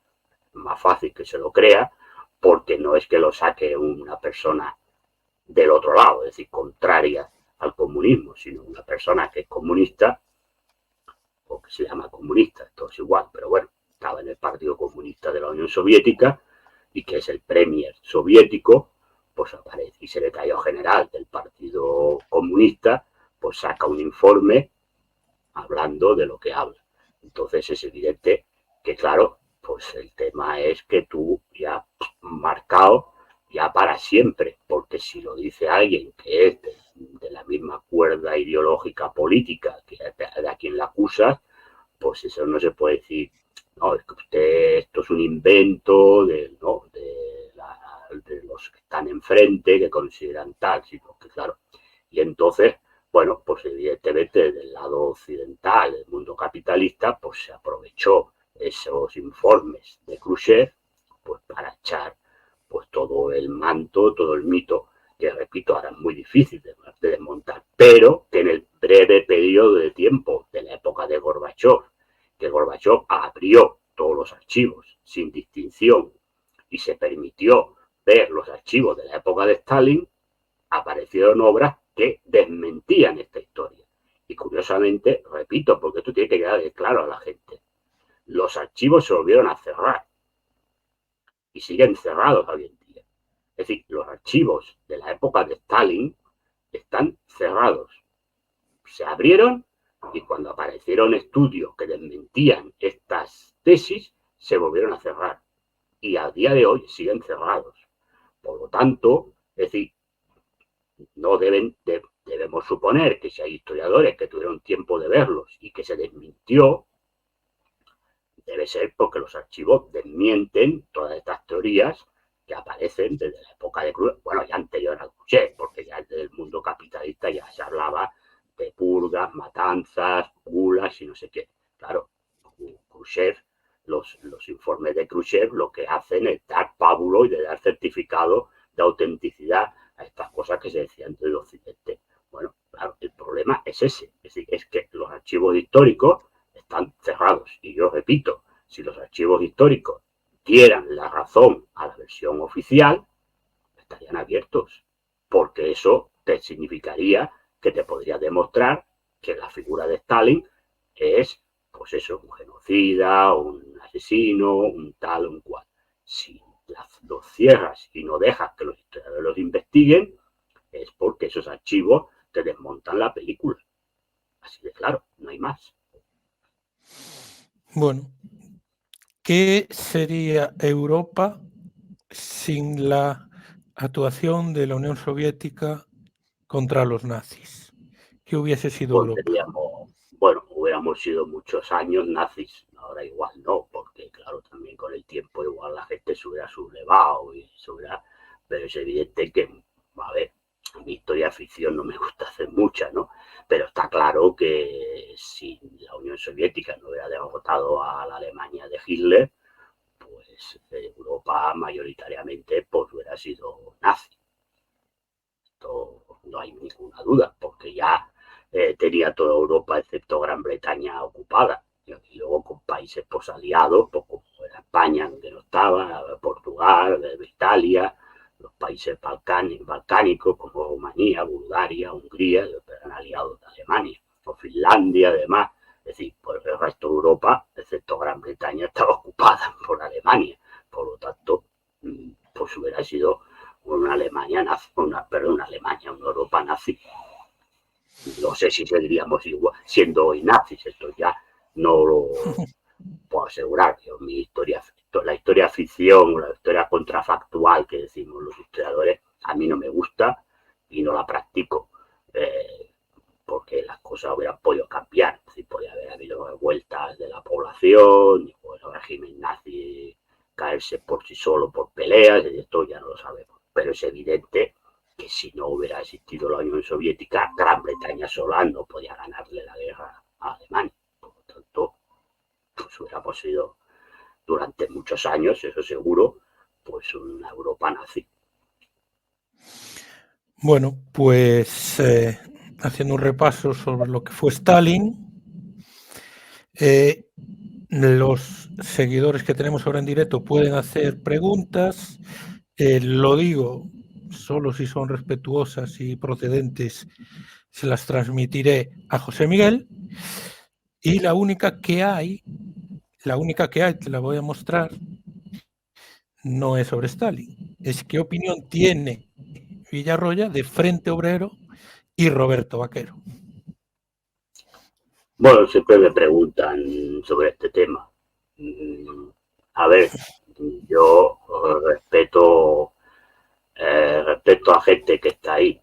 más fácil que se lo crea, porque no es que lo saque una persona del otro lado, es decir, contraria al comunismo, sino una persona que es comunista, o que se llama comunista, esto es igual, pero bueno, estaba en el Partido Comunista de la Unión Soviética, y que es el premier soviético, pues aparece, y secretario general del Partido Comunista, pues saca un informe hablando de lo que habla. Entonces es evidente que, claro, pues el tema es que tú ya marcado ya para siempre, porque si lo dice alguien que es de la misma cuerda ideológica política que de a quien la acusas, pues eso no se puede decir, no, es que usted, esto es un invento ¿no? de los que están enfrente, que consideran tal, sino que claro. Y entonces, bueno, pues evidentemente del lado occidental, del mundo capitalista, pues se aprovechó esos informes de Khrushchev pues para echar pues todo el manto, todo el mito, que repito, ahora es muy difícil de desmontar, pero que en el breve periodo de tiempo de la época de Gorbachev, que Gorbachev abrió todos los archivos sin distinción y se permitió ver los archivos de la época de Stalin, aparecieron obras que desmentían esta historia. Y curiosamente, repito, porque esto tiene que quedar claro a la gente, los archivos se volvieron a cerrar y siguen cerrados hoy en día. Es decir, los archivos de la época de Stalin están cerrados. Se abrieron y cuando aparecieron estudios que desmentían estas tesis, se volvieron a cerrar. Y a día de hoy siguen cerrados. Por lo tanto, es decir, no debemos suponer que si hay historiadores que tuvieron tiempo de verlos y que se desmintió, debe ser porque los archivos desmienten todas estas teorías que aparecen desde la época de Khrushchev, bueno, ya anterior a Khrushchev, porque ya desde el mundo capitalista ya se hablaba de purgas, matanzas, gulas y no sé qué. Claro, Khrushchev, los informes de Khrushchev lo que hacen es dar pábulo y de dar certificado de autenticidad a estas cosas que se decían del occidente. Bueno, claro, el problema es ese, es decir, es que los archivos históricos están cerrados. Y yo repito, si los archivos históricos dieran la razón a la versión oficial, estarían abiertos, porque eso te significaría que te podría demostrar que la figura de Stalin es, pues eso, un genocida, un asesino, un tal, un cual. Si los cierras y no dejas que los historiadores los investiguen, es porque esos archivos te desmontan la película. Así de claro, no hay más. Bueno, ¿qué sería Europa sin la actuación de la Unión Soviética contra los nazis? ¿Qué hubiese sido Pues Europa? bueno, hubiéramos sido muchos años nazis, ahora igual no, porque claro, también con el tiempo igual la gente se hubiera sublevado y se hubiera, pero es evidente que, a ver, mi historia ficción no me gusta hacer mucha, ¿no? Pero está claro que si la Unión Soviética no hubiera derrotado a la Alemania de Hitler, pues Europa mayoritariamente pues hubiera sido nazi. Esto no hay ninguna duda, porque ya tenía toda Europa excepto Gran Bretaña ocupada. Y luego con países pues, aliados, pues, como era España, donde no estaba, Portugal, Italia, los países balcánicos como Rumanía, Bulgaria, Hungría, eran aliados de Alemania, o Finlandia, además. Es decir, pues el resto de Europa, excepto Gran Bretaña, estaba ocupada por Alemania. Por lo tanto, pues hubiera sido una Alemania nazi, una Europa nazi. No sé si seguiríamos igual, siendo hoy nazis, esto ya no lo puedo asegurar. Yo, la historia ficción, la historia contrafactual que decimos los historiadores, a mí no me gusta y no la practico. Porque las cosas hubieran podido cambiar, si podía haber habido revueltas de la población, o el régimen nazi caerse por sí solo por peleas, y esto ya no lo sabemos. Pero es evidente que si no hubiera existido la Unión Soviética, Gran Bretaña sola no podía ganarle la guerra a Alemania. Por lo tanto, pues hubiéramos sido durante muchos años, eso seguro, pues una Europa nazi. Bueno, pues haciendo un repaso sobre lo que fue Stalin, los seguidores que tenemos ahora en directo pueden hacer preguntas. Lo digo solo si son respetuosas y procedentes, se las transmitiré a José Miguel. Y la única que hay, te la voy a mostrar, no es sobre Stalin. Es qué opinión tiene Villarroya de Frente Obrero y Roberto Vaquero. Bueno, siempre me preguntan sobre este tema. A ver, yo respeto a gente que está ahí.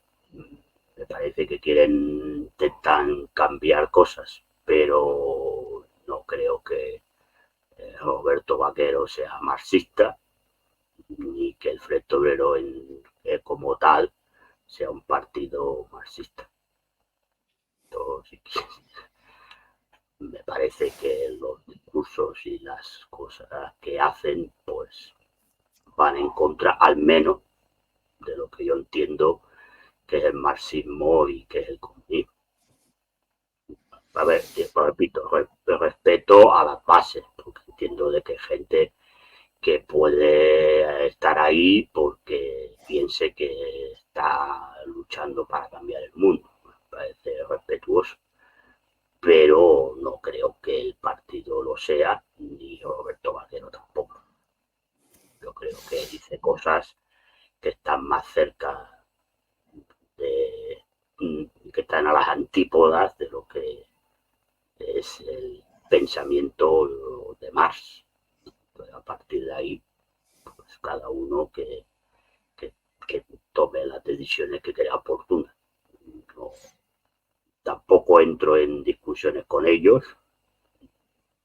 Me parece que intentan cambiar cosas, pero no creo que Roberto Vaquero sea marxista, ni que el Frente Obrero como tal sea un partido marxista. Entonces, me parece que los discursos y las cosas que hacen pues van en contra al menos de lo que yo entiendo que es el marxismo y que es el comunismo. A ver, repito, respeto a las bases, porque entiendo de que hay gente que puede estar ahí porque piense que está luchando para cambiar el mundo. Me parece respetuoso, pero no creo que el partido lo sea, ni Roberto Vaquero tampoco. Yo creo que dice cosas que están más cerca de, que están a las antípodas de lo que es el pensamiento de Marx. Entonces, a partir de ahí, pues cada uno que tome las decisiones que crea oportunas. No, tampoco entro en discusiones con ellos,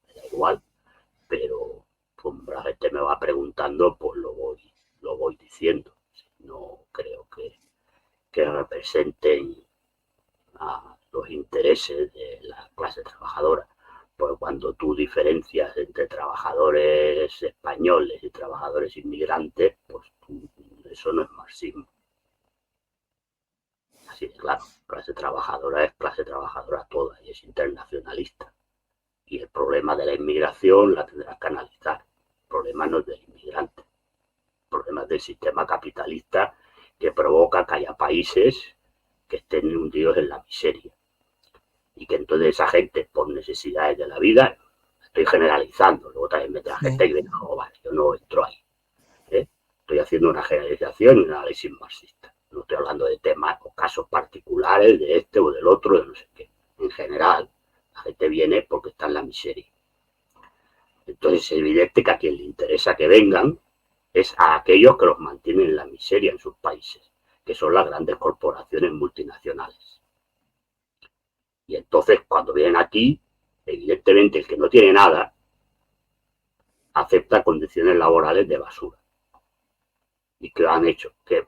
me da igual, pero como la gente me va preguntando, pues lo voy diciendo. No creo que representen a los intereses de la clase trabajadora. Porque cuando tú diferencias entre trabajadores españoles y trabajadores inmigrantes, pues eso no es marxismo. Así de claro, clase trabajadora es clase trabajadora toda y es internacionalista. Y el problema de la inmigración la tendrás que analizar. El problema no es del inmigrante. El problema es del sistema capitalista que provoca que haya países que estén hundidos en la miseria. Y que entonces esa gente, por necesidades de la vida, estoy generalizando, luego también meterá gente que viene, oh, vale, yo no entro ahí. Estoy haciendo una generalización y un análisis marxista. No estoy hablando de temas o casos particulares de este o del otro, de no sé qué. En general, la gente viene porque está en la miseria. Entonces es evidente que a quien le interesa que vengan es a aquellos que los mantienen en la miseria en sus países, que son las grandes corporaciones multinacionales. Y entonces cuando vienen aquí, evidentemente el que no tiene nada acepta condiciones laborales de basura. ¿Y qué han hecho? ¿Qué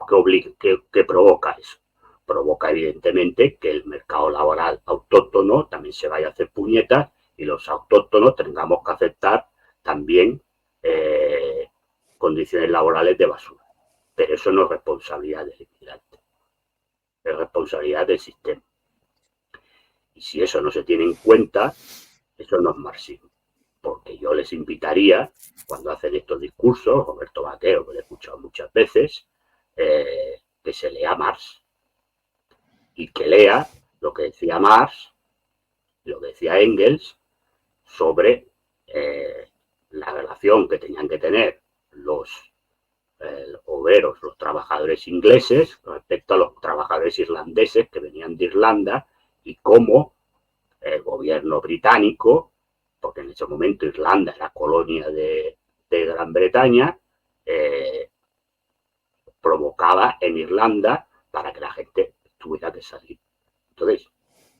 provoca eso? Provoca evidentemente que el mercado laboral autóctono también se vaya a hacer puñetas y los autóctonos tengamos que aceptar también condiciones laborales de basura. Pero eso no es responsabilidad del inmigrante, es responsabilidad del sistema. Y si eso no se tiene en cuenta, eso no es marxismo. Porque yo les invitaría, cuando hacen estos discursos, Roberto Vaquero, que lo he escuchado muchas veces, que se lea Marx y que lea lo que decía Marx, lo que decía Engels, sobre la relación que tenían que tener los obreros, los trabajadores ingleses, respecto a los trabajadores irlandeses que venían de Irlanda y cómo el gobierno británico, porque en ese momento Irlanda era colonia de Gran Bretaña, provocaba en Irlanda para que la gente tuviera que salir. Entonces,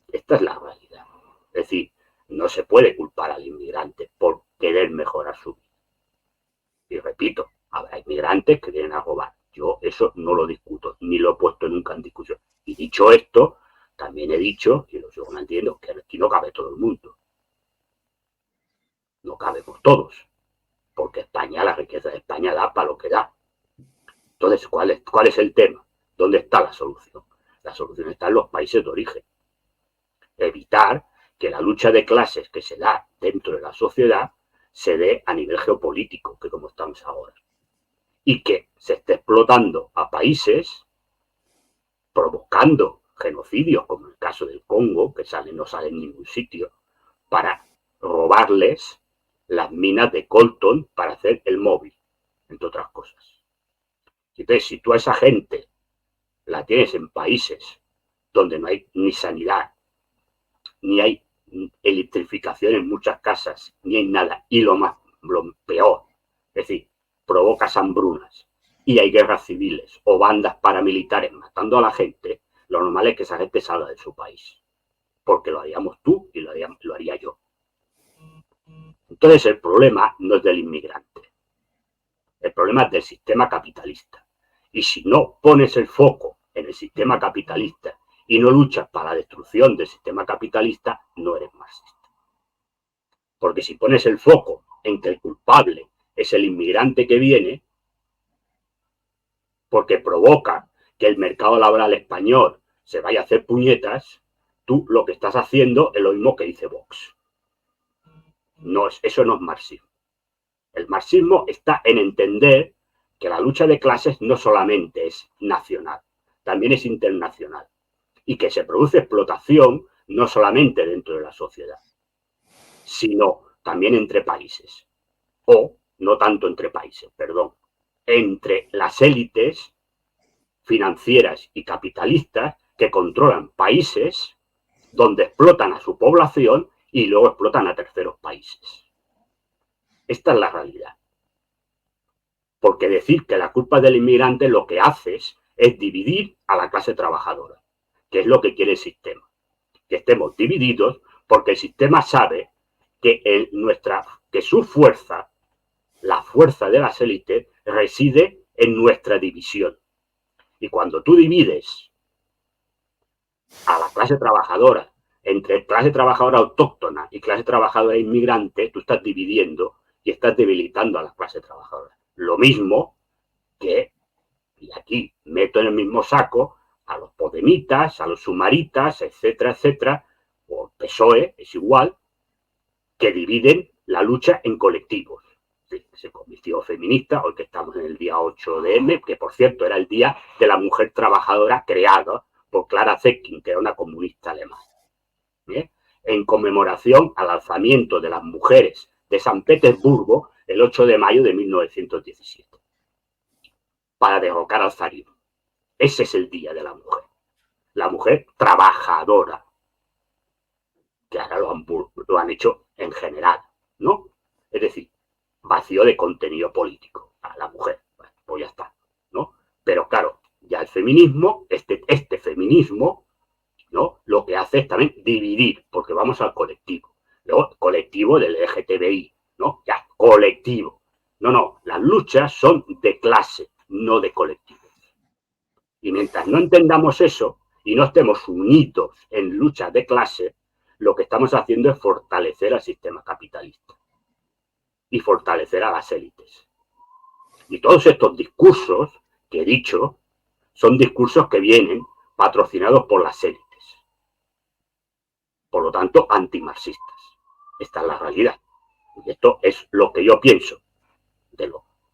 esta es la realidad. Es decir, no se puede culpar al inmigrante por querer mejorar su vida. Y repito, habrá inmigrantes que vienen a robar. Yo eso no lo discuto, ni lo he puesto nunca en discusión. Y dicho esto, también he dicho, y lo sigo manteniendo, que aquí no cabe todo el mundo. No cabemos todos, porque España, la riqueza de España da para lo que da. Entonces, ¿cuál es el tema? ¿Dónde está la solución? La solución está en los países de origen. Evitar que la lucha de clases que se da dentro de la sociedad se dé a nivel geopolítico, que como estamos ahora. Y que se esté explotando a países, provocando genocidios, como el caso del Congo, que no sale en ningún sitio, para robarles las minas de coltan para hacer el móvil, entre otras cosas. Entonces, si tú a esa gente la tienes en países donde no hay ni sanidad, ni hay electrificación en muchas casas, ni hay nada, y lo peor, es decir, provocas hambrunas y hay guerras civiles o bandas paramilitares matando a la gente, lo normal es que esa gente salga de su país, porque lo haríamos tú y lo haría yo. Entonces el problema no es del inmigrante, el problema es del sistema capitalista. Y si no pones el foco en el sistema capitalista y no luchas para la destrucción del sistema capitalista, no eres marxista. Porque si pones el foco en que el culpable es el inmigrante que viene, porque provoca que el mercado laboral español se vaya a hacer puñetas, tú lo que estás haciendo es lo mismo que dice Vox. No, eso no es marxismo. El marxismo está en entender que la lucha de clases no solamente es nacional, también es internacional. Y que se produce explotación no solamente dentro de la sociedad, sino también entre países. O, no tanto entre países, perdón, entre las élites financieras y capitalistas que controlan países donde explotan a su población y luego explotan a terceros países. Esta es la realidad. Porque decir que la culpa del inmigrante lo que haces es dividir a la clase trabajadora, que es lo que quiere el sistema. Que estemos divididos porque el sistema sabe que, que su fuerza, la fuerza de las élites, reside en nuestra división. Y cuando tú divides a la clase trabajadora entre clase trabajadora autóctona y clase trabajadora inmigrante, tú estás dividiendo y estás debilitando a la clase trabajadora. Lo mismo que, y aquí meto en el mismo saco, a los podemitas, a los sumaritas, etcétera, etcétera, o PSOE, es igual, que dividen la lucha en colectivos. Sí, ese comité feminista, hoy que estamos en el día 8 de M, que por cierto era el día de la mujer trabajadora creado por Clara Zetkin, que era una comunista alemana. ¿Bien? En conmemoración al alzamiento de las mujeres de San Petersburgo el 8 de mayo de 1917, para derrocar al zarismo. Ese es el día de la mujer trabajadora, que ahora lo han hecho en general, ¿no? Es decir, vacío de contenido político a la mujer, bueno, pues ya está, ¿no? Pero claro, ya el feminismo, este feminismo, ¿no? Lo que hace es también dividir, porque vamos al colectivo, luego colectivo del LGTBI, ¿no? Ya, colectivo. No, las luchas son de clase, no de colectivo. Y mientras no entendamos eso y no estemos unidos en luchas de clase, lo que estamos haciendo es fortalecer al sistema capitalista y fortalecer a las élites. Y todos estos discursos que he dicho son discursos que vienen patrocinados por las élites. Por lo tanto, antimarxistas. Esta es la realidad. Y esto es lo que yo pienso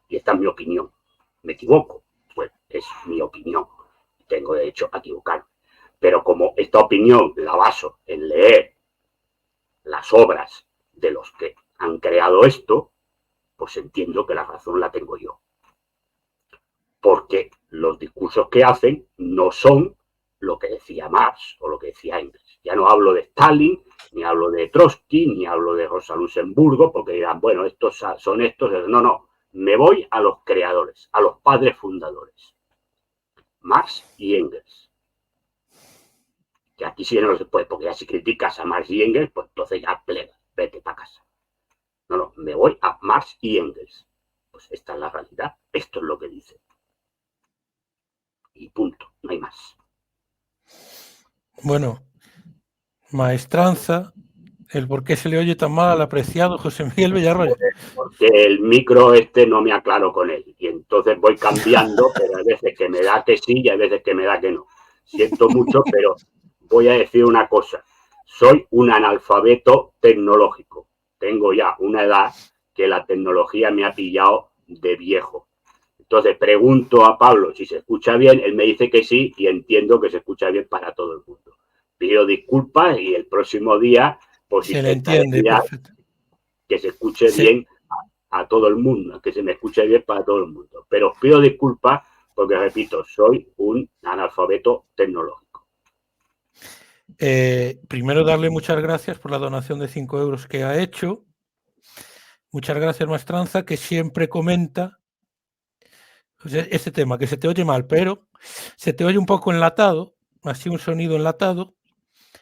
y esta es mi opinión. ¿Me equivoco? Pues es mi opinión. Tengo derecho a equivocarme. Pero como esta opinión la baso en leer las obras de los que han creado esto, pues entiendo que la razón la tengo yo. Porque los discursos que hacen no son lo que decía Marx o lo que decía Engels. Ya no hablo de Stalin, ni hablo de Trotsky, ni hablo de Rosa Luxemburgo, porque dirán, bueno, estos son estos. No, me voy a los creadores, a los padres fundadores. Marx y Engels. Que aquí sí no se puede, porque ya si criticas a Marx y Engels, pues entonces ya plega, vete para casa. No, me voy a Marx y Engels. Pues esta es la realidad, esto es lo que dice. Y punto, no hay más. Bueno, maestranza, el por qué se le oye tan mal al apreciado José Miguel Villarroya. Porque el micro no me aclaro con él. Y entonces voy cambiando, pero hay veces que me da que sí y hay veces que me da que no. Siento mucho, pero voy a decir una cosa. Soy un analfabeto tecnológico. Tengo ya una edad que la tecnología me ha pillado de viejo. Entonces pregunto a Pablo si se escucha bien, él me dice que sí y entiendo que se escucha bien para todo el mundo. Pido disculpas y el próximo día pues se le entiende perfecto. Que se escuche bien a todo el mundo, que se me escuche bien para todo el mundo. Pero os pido disculpas porque, repito, soy un analfabeto tecnológico. Primero darle muchas gracias por la donación de 5 euros que ha hecho. Muchas gracias, Maestranza, que siempre comenta ese tema, que se te oye mal, pero se te oye un poco enlatado, así un sonido enlatado,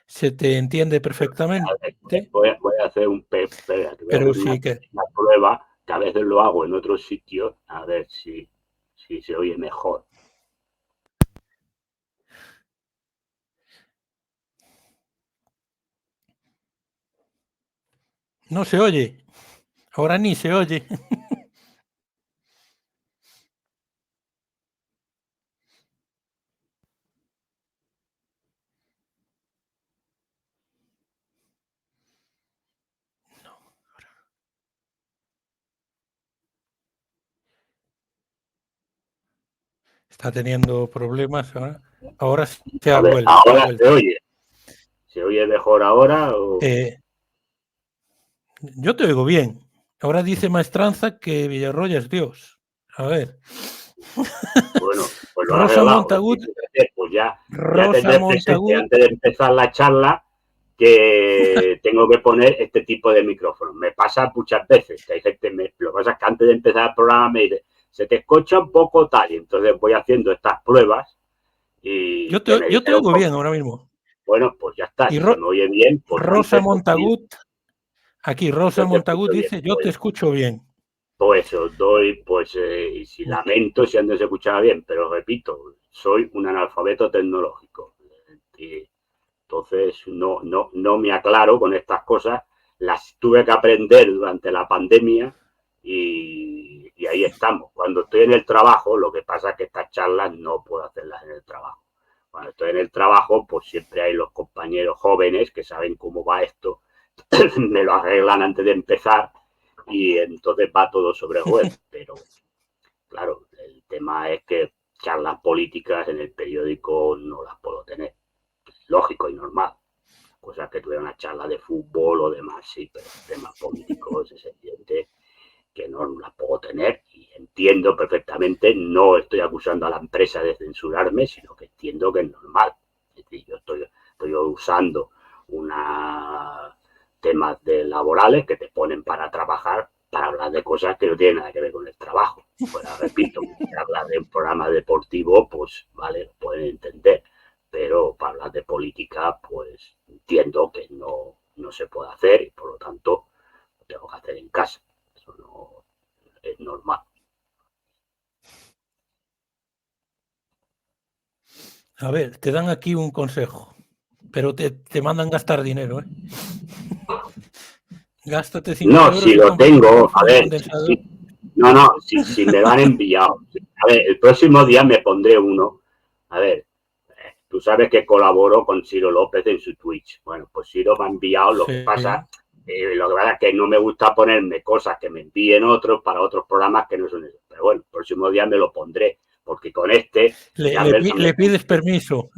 se te entiende perfectamente. Voy a hacer pero sí que... una prueba, que a veces lo hago en otros sitios, a ver si se oye mejor. No se oye, ahora ni se oye. Está teniendo problemas ahora. Ahora se ha A ver, vuelto. ahora se oye. ¿Se oye mejor ahora? Yo te oigo bien. Ahora dice Maestranza que Villarroya es Dios. A ver. Bueno, pues lo has Rosa arreglado. Montagut. Pues ya Rosa tendré presente Montagut. antes de empezar la charla que tengo que poner este tipo de micrófono. Me pasa muchas veces que hay gente, lo que pasa es que antes de empezar el programa me dice, se te escucha un poco tal, y entonces voy haciendo estas pruebas y que me Yo te dijeron, oigo bien ahora mismo. bueno, pues ya está, Y si se me oye bien, pues Rosa antes pues, Montagut, aquí Rosa yo te Montagut escucho bien. dice, yo te escucho bien. Pues os doy, pues, y si lamento si antes se escuchaba bien, pero repito, soy un analfabeto tecnológico. Y entonces no me aclaro con estas cosas, las tuve que aprender durante la pandemia y ahí estamos. Cuando estoy en el trabajo, lo que pasa es que estas charlas no puedo hacerlas en el trabajo. Cuando estoy en el trabajo, pues siempre hay los compañeros jóvenes que saben cómo va esto, me lo arreglan antes de empezar y entonces va todo sobre web. Pero claro, el tema es que charlas políticas en el periódico no las puedo tener. Lógico y normal. Cosas que tuviera una charla de fútbol o demás, sí, pero temas políticos es evidente que no las puedo tener y entiendo perfectamente, no estoy acusando a la empresa de censurarme, sino que entiendo que es normal. Es decir, yo estoy usando una temas de laborales que te ponen para trabajar para hablar de cosas que no tienen nada que ver con el trabajo. Pues repito, si hablas de un programa deportivo, pues vale, lo pueden entender, pero para hablar de política, pues entiendo que no se puede hacer y por lo tanto lo tengo que hacer en casa. Eso no es normal. A ver, te dan aquí un consejo, pero te mandan gastar dinero, ¿eh? Gástate 5 No, si euros y lo cómprate un tengo, a micrófono ver, condensador. si me lo han enviado. A ver, el próximo día me pondré uno. A ver, tú sabes que colaboro con Ciro López en su Twitch. Bueno, pues Ciro me ha enviado, Sí. lo que pasa es que no me gusta ponerme cosas que me envíen otros para otros programas que no son esos. Pero bueno, el próximo día me lo pondré, porque con este ya Le pides permiso.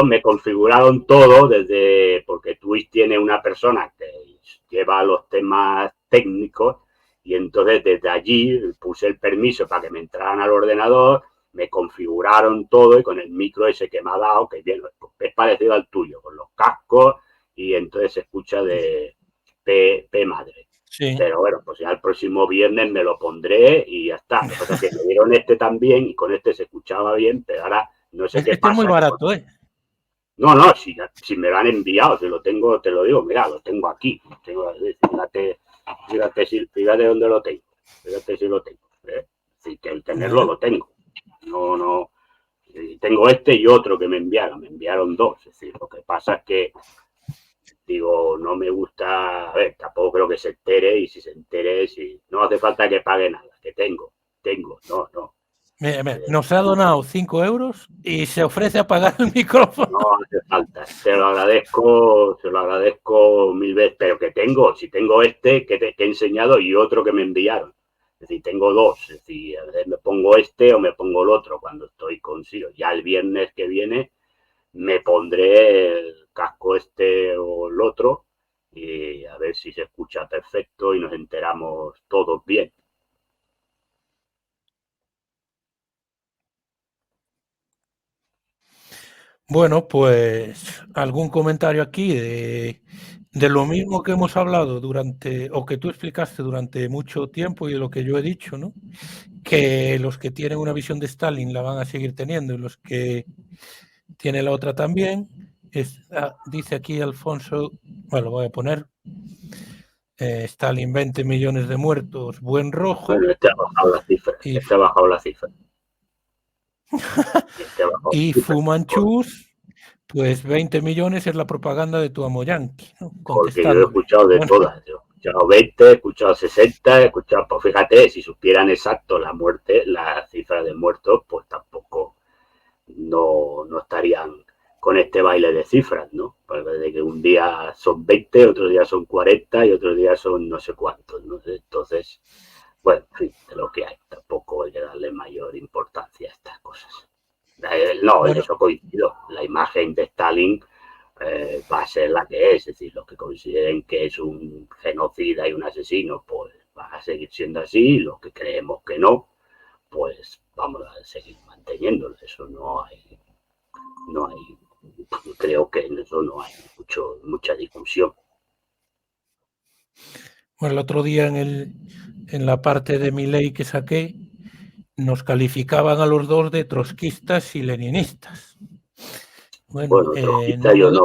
me configuraron todo desde, porque Twitch tiene una persona que lleva los temas técnicos y entonces desde allí puse el permiso para que me entraran al ordenador, me configuraron todo y con el micro ese que me ha dado, que bien, es parecido al tuyo, con los cascos y entonces se escucha de P madre. Sí. Pero bueno, pues ya el próximo viernes me lo pondré y ya está. Lo que pasa es que me dieron este también y con este se escuchaba bien, pero ahora no sé qué Este es muy pasa. barato, ¿eh? No, si me lo han enviado, si lo tengo, te lo digo, mira, lo tengo aquí. Fíjate dónde lo tengo. Fíjate si lo tengo. Sí, que el tenerlo lo tengo. No. Tengo este y otro que me enviaron dos. Es decir, lo que pasa es que digo, no me gusta, a ver, tampoco creo que se entere y si se entere, si no hace falta que pague nada, que tengo, no. Nos ha donado 5 euros y se ofrece a pagar el micrófono. No hace falta, se lo agradezco mil veces, pero que tengo, si tengo este que he enseñado y otro que me enviaron. Es decir, tengo dos, es decir, a veces me pongo este o me pongo el otro cuando estoy con Ciro. Ya el viernes que viene me pondré el casco este o el otro y a ver si se escucha perfecto y nos enteramos todos bien. Bueno, pues algún comentario aquí de lo mismo que hemos hablado durante, o que tú explicaste durante mucho tiempo y de lo que yo he dicho, ¿no? Que los que tienen una visión de Stalin la van a seguir teniendo y los que tienen la otra también. Dice aquí Alfonso, bueno, voy a poner Stalin 20 millones de muertos, buen rojo. Bueno, este ha bajado la cifra, este ha bajado la cifra. Y Fu Manchus, pues 20 millones es la propaganda de tu amo Yankee, ¿no? Porque yo he escuchado de todas. Yo he escuchado 20, he escuchado 60, he escuchado, pues fíjate, si supieran exacto la muerte, la cifra de muertos, pues tampoco no estarían con este baile de cifras, ¿no? Pues de que un día son 20, otro día son 40 y otro día son no sé cuántos, ¿no? Entonces, bueno, en fin, de lo que hay, tampoco hay que darle mayor importancia a estas cosas. No, bueno, en eso coincido. La imagen de Stalin va a ser la que es decir, los que consideren que es un genocida y un asesino, pues va a seguir siendo así, los que creemos que no, pues vamos a seguir manteniéndolo. Eso no hay, creo que en eso no hay mucha discusión. Bueno, el otro día en la parte de mi ley que saqué, nos calificaban a los dos de trotskistas y leninistas. Bueno,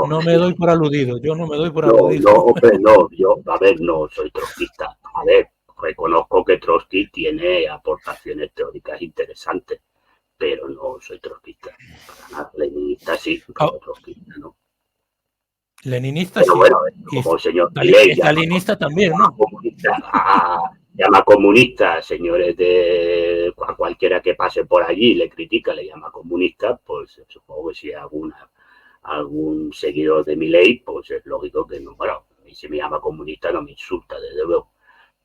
no me doy por aludido, yo no me doy por aludido. No, hombre, no, yo, a ver, no soy trotskista. A ver, reconozco que Trotsky tiene aportaciones teóricas interesantes, pero no soy trotskista, para nada. Leninista sí, pero trotskista no. Leninista pero sí. Bueno, como el señor Milei, stalinista también, ¿no? Llama comunista, señores de cualquiera que pase por allí le critica, le llama comunista, pues supongo que si algún seguidor de Milei, pues es lógico que no, bueno, a mí si me llama comunista no me insulta, desde luego,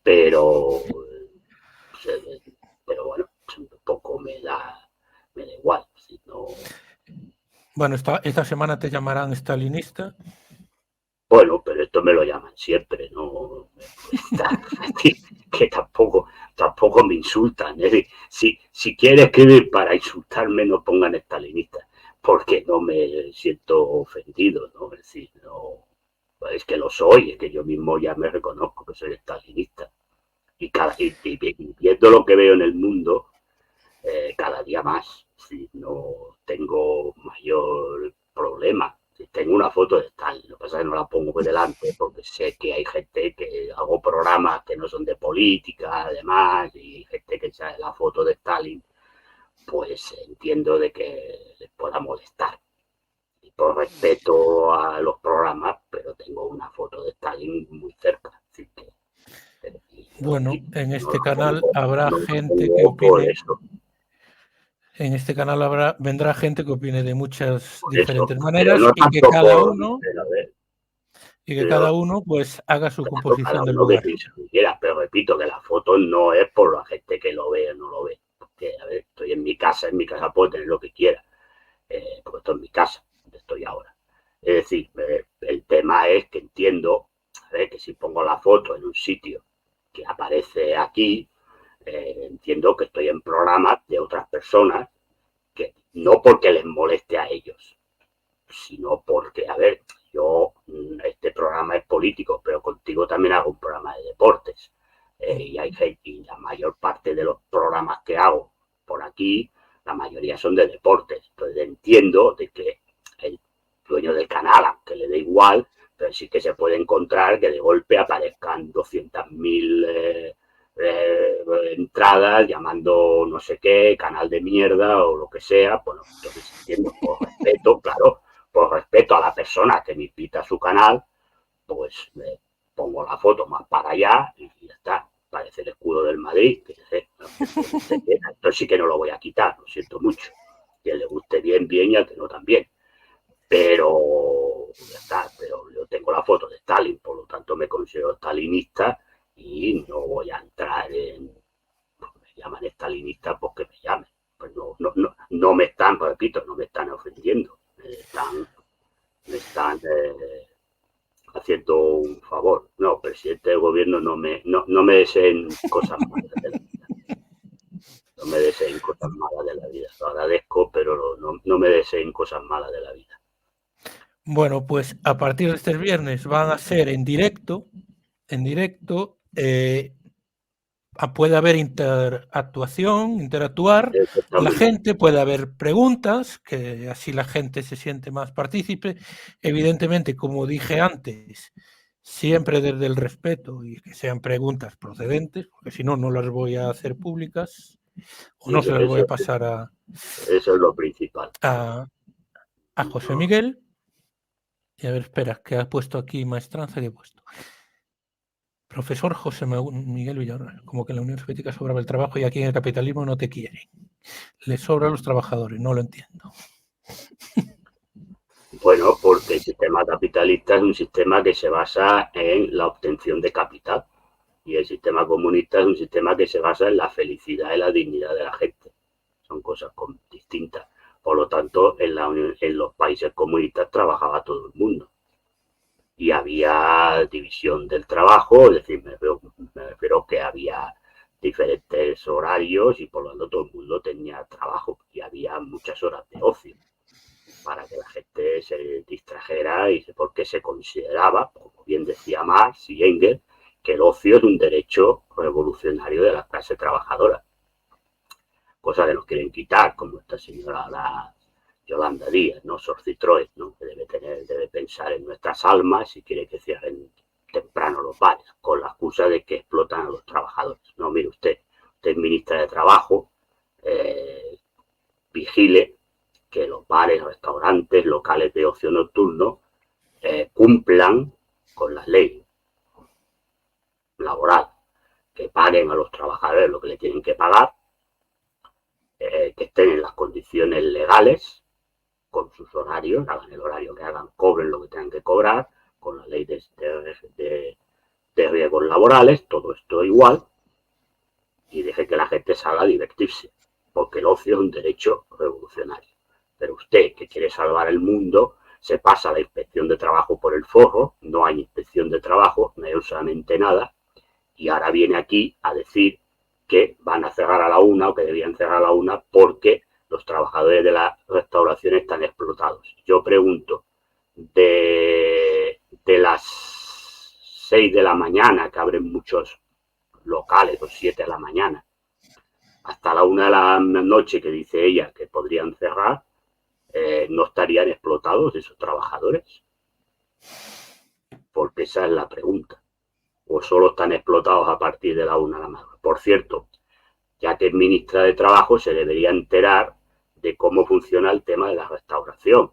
pero bueno, un poco me da igual, si no... Bueno, esta semana te llamarán stalinista. Bueno, pero esto me lo llaman siempre, ¿no? Que tampoco me insultan. Es decir, si quiere escribir para insultarme, no pongan stalinista, porque no me siento ofendido, ¿no? Es decir, no, es que lo soy, es que yo mismo ya me reconozco que soy stalinista. Y viendo lo que veo en el mundo, cada día más, si no tengo mayor problema. Tengo una foto de Stalin, lo que pasa es que no la pongo por delante porque sé que hay gente que hago programas que no son de política, además, y hay gente que sabe la foto de Stalin, pues entiendo de que les pueda molestar. Y por respeto a los programas, pero tengo una foto de Stalin muy cerca, así que... Bueno, en este canal habrá gente que opine. En este canal vendrá gente que opine de muchas diferentes maneras y que cada uno pues haga su composición del lugar. Pero repito que la foto no es por la gente que lo ve o no lo ve. Porque, a ver, estoy en mi casa puedo tener lo que quiera. Porque estoy en mi casa, donde estoy ahora. Es decir, el tema es que entiendo, a ver, que si pongo la foto en un sitio que aparece aquí, entiendo que estoy en programas de otras personas que no porque les moleste a ellos, sino porque, a ver, este programa es político, pero contigo también hago un programa de deportes. Y hay gente, y la mayor parte de los programas que hago por aquí, la mayoría son de deportes. Entonces entiendo de que el dueño del canal, aunque le dé igual, pero sí que se puede encontrar que de golpe aparezcan 200.000 entradas llamando no sé qué, canal de mierda o lo que sea. Bueno, entonces entiendo, por respeto, claro, por respeto a la persona que me invita a su canal, pues me pongo la foto más para allá y ya está. Parece el escudo del Madrid, que esto sí que no lo voy a quitar, lo siento mucho. Que le guste bien, bien, y al que no también. Pero ya está, pero yo tengo la foto de Stalin, por lo tanto me considero stalinista y no voy a entrar en, pues me llaman stalinista, pues que me llamen. Pues no me están, repito, no me están ofendiendo, me están haciendo un favor. No, presidente del gobierno, no me deseen cosas malas de la vida. No me deseen cosas malas de la vida. Lo agradezco, pero no me deseen cosas malas de la vida. Bueno, pues a partir de este viernes van a ser en directo, puede haber interactuar Eso está la muy bien. gente, puede haber preguntas, que así la gente se siente más partícipe. Evidentemente, como dije antes, siempre desde el respeto y que sean preguntas procedentes, porque si no, no las voy a hacer públicas o no se las voy a pasar Eso es lo principal. a José Miguel. Y a ver, espera, que ha puesto aquí maestranza, que he puesto. Profesor José Miguel Villarreal, como que en la Unión Soviética sobraba el trabajo y aquí en el capitalismo no te quieren. Les sobra a los trabajadores, no lo entiendo. Bueno, porque el sistema capitalista es un sistema que se basa en la obtención de capital y el sistema comunista es un sistema que se basa en la felicidad y la dignidad de la gente. Son cosas distintas. Por lo tanto, en los países comunistas trabajaba todo el mundo y había división del trabajo, es decir, me refiero que había diferentes horarios y por lo tanto todo el mundo tenía trabajo y había muchas horas de ocio para que la gente se distrajera y porque se consideraba, como bien decía Marx y Engels, que el ocio es un derecho revolucionario de la clase trabajadora, cosa que nos quieren quitar, como esta señora la Yolanda Díaz, ¿no? Sorcitroes, ¿no? Que debe pensar en nuestras almas y quiere que cierren temprano los bares, con la excusa de que explotan a los trabajadores. No, mire usted es ministra de Trabajo, vigile que los bares, restaurantes, locales de ocio nocturno cumplan con la ley laboral, que paguen a los trabajadores lo que le tienen que pagar, que estén en las condiciones legales, con sus horarios, hagan el horario que hagan, cobren lo que tengan que cobrar, con la ley de riesgos laborales, todo esto igual, y deje que la gente salga a divertirse, porque el ocio es un derecho revolucionario. Pero usted, que quiere salvar el mundo, se pasa la inspección de trabajo por el forro, no hay inspección de trabajo, no hay absolutamente nada, y ahora viene aquí a decir que van a cerrar a la 1 o que debían cerrar a la 1 porque los trabajadores de la restauración están explotados. Yo pregunto, de las 6 de la mañana, que abren muchos locales, o 7 de la mañana, hasta la 1 de la noche, que dice ella que podrían cerrar, ¿no estarían explotados esos trabajadores? Porque esa es la pregunta. O solo están explotados a partir de la 1 de la mañana. Por cierto, ya que es ministra de Trabajo, se debería enterar de cómo funciona el tema de la restauración.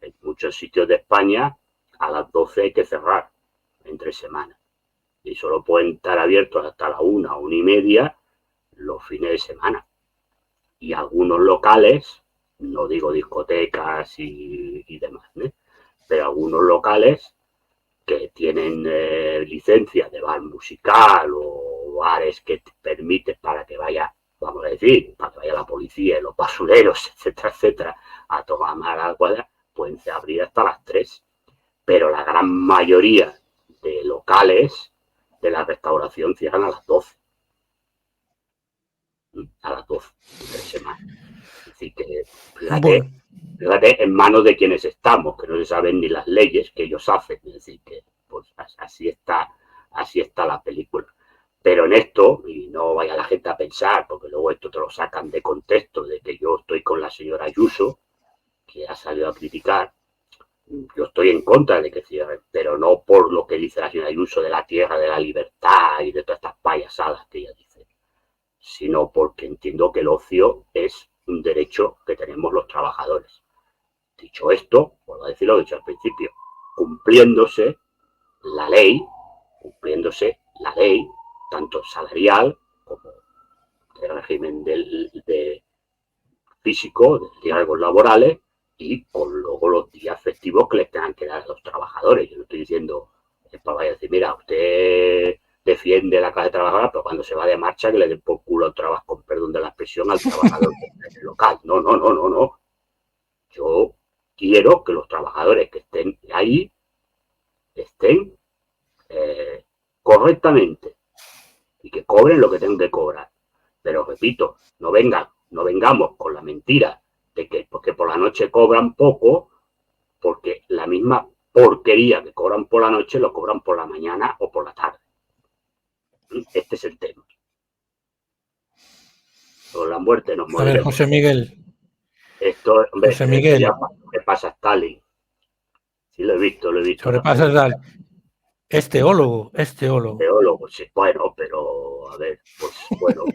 En muchos sitios de España, a las 12 hay que cerrar, entre semanas. Y solo pueden estar abiertos hasta la 1 o 1:30 los fines de semana. Y algunos locales, no digo discotecas y demás, ¿eh? Pero algunos locales que tienen licencias de bar musical o bares que te permiten para que vaya, vamos a decir, para que vaya la policía y los basureros, etcétera, etcétera, a tomar mala cuadra, pueden abrir hasta las 3. Pero la gran mayoría de locales de la restauración cierran a las 12. A las 12, entre semanas. Es decir, que Bueno, fíjate en manos de quienes estamos, que no se saben ni las leyes que ellos hacen. Es decir, que pues así está la película. Pero en esto, y no vaya la gente a pensar, porque luego esto te lo sacan de contexto, de que yo estoy con la señora Ayuso, que ha salido a criticar, yo estoy en contra de que cierren, pero no por lo que dice la señora Ayuso de la tierra de la libertad y de todas estas payasadas que ella dice, sino porque entiendo que el ocio es un derecho que tenemos los trabajadores. Dicho esto, vuelvo a decir lo que he dicho al principio, cumpliéndose la ley, tanto salarial como del régimen de físico, de riesgos laborales, y con luego los días festivos que les tengan que dar a los trabajadores. Yo no estoy diciendo, para decir, mira, usted defiende la clase trabajadora, pero cuando se va de marcha que le den por culo al trabajo, con perdón de la expresión, al trabajador local. No, no, no, no, no. Yo quiero que los trabajadores que estén ahí estén correctamente y que cobren lo que tengan que cobrar. Pero repito, no vengamos con la mentira de que porque por la noche cobran poco, porque la misma porquería que cobran por la noche lo cobran por la mañana o por la tarde. Este es el tema. Con la muerte nos A ver, moriremos. José Miguel. Esto, hombre, José esto Miguel. ya ¿qué pasa Stalin? Sí, lo he visto. Sobrepasa el es teólogo, es teólogo. Teólogo, sí, bueno, pero a ver, pues bueno,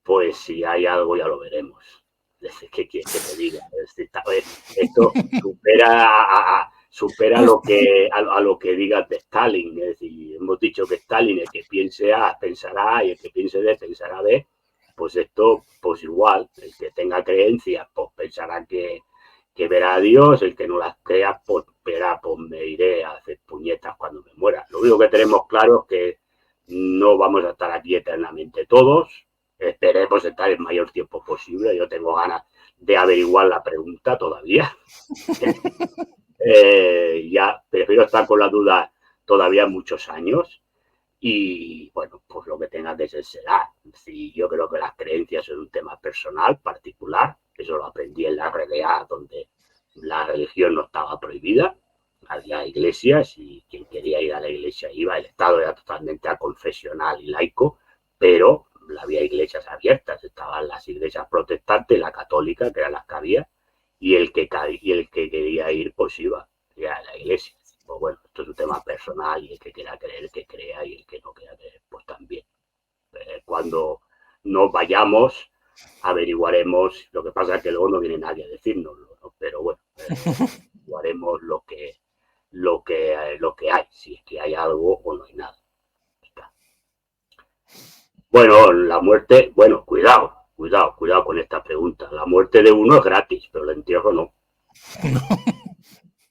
pues si hay algo ya lo veremos. ¿Qué quieres que te diga? Esto supera a lo que digas de Stalin. Es decir, hemos dicho que Stalin, el que piense A, pensará A, y el que piense B, pensará B. Pues esto, pues igual, el que tenga creencias, pues pensará que verá a Dios, el que no las crea, pues verá, pues me iré a hacer puñetas cuando me muera. Lo único que tenemos claro es que no vamos a estar aquí eternamente todos. Esperemos estar el mayor tiempo posible. Yo tengo ganas de averiguar la pregunta todavía. Ya prefiero estar con la duda todavía muchos años. Y bueno, pues lo que tenga que ser será. Sí, yo creo que las creencias son un tema personal, particular. Eso lo aprendí en la RDA, donde la religión no estaba prohibida. Había iglesias y quien quería ir a la iglesia iba. El Estado era totalmente aconfesional y laico, pero había iglesias abiertas. Estaban las iglesias protestantes, la católica, que eran las que había, y el que quería ir, pues iba a la iglesia. Pues bueno, esto es un tema personal y el que quiera creer, que crea, y el que no quiera creer, pues también. Cuando nos vayamos, averiguaremos. Lo que pasa es que luego no viene nadie a decírnoslo, ¿no? Pero bueno, averiguaremos lo que hay, si es que hay algo o no hay nada. Está. Bueno, la muerte, bueno, cuidado con esta pregunta. La muerte de uno es gratis, pero el entierro no.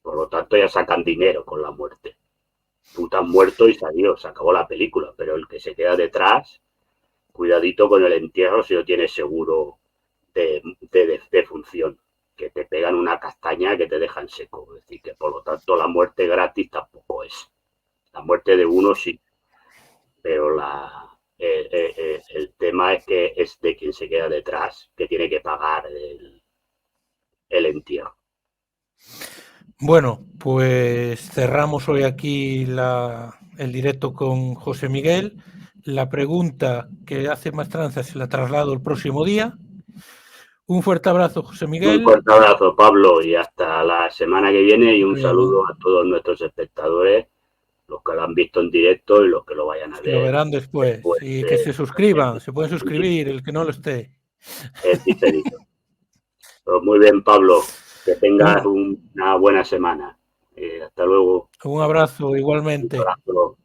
Por lo tanto, ya sacan dinero con la muerte. Tú te has muerto y salió, se acabó la película, pero el que se queda detrás, cuidadito con el entierro si no tienes seguro de función, que te pegan una castaña que te dejan seco. Es decir, que por lo tanto la muerte gratis tampoco es. La muerte de uno sí, pero el tema es que es de quien se queda detrás, que tiene que pagar el entierro. Bueno, pues cerramos hoy aquí el directo con José Miguel. La pregunta que hace Maestranza se la traslado el próximo día. Un fuerte abrazo, José Miguel. Un fuerte abrazo, Pablo, y hasta la semana que viene, y un saludo a todos nuestros espectadores, los que lo han visto en directo y los que lo vayan a ver. Lo verán después. Y que se suscriban, se pueden suscribir, el que no lo esté. Es diferido. Pues muy bien, Pablo, que tengas una buena semana. Hasta luego. Un abrazo igualmente. Un abrazo.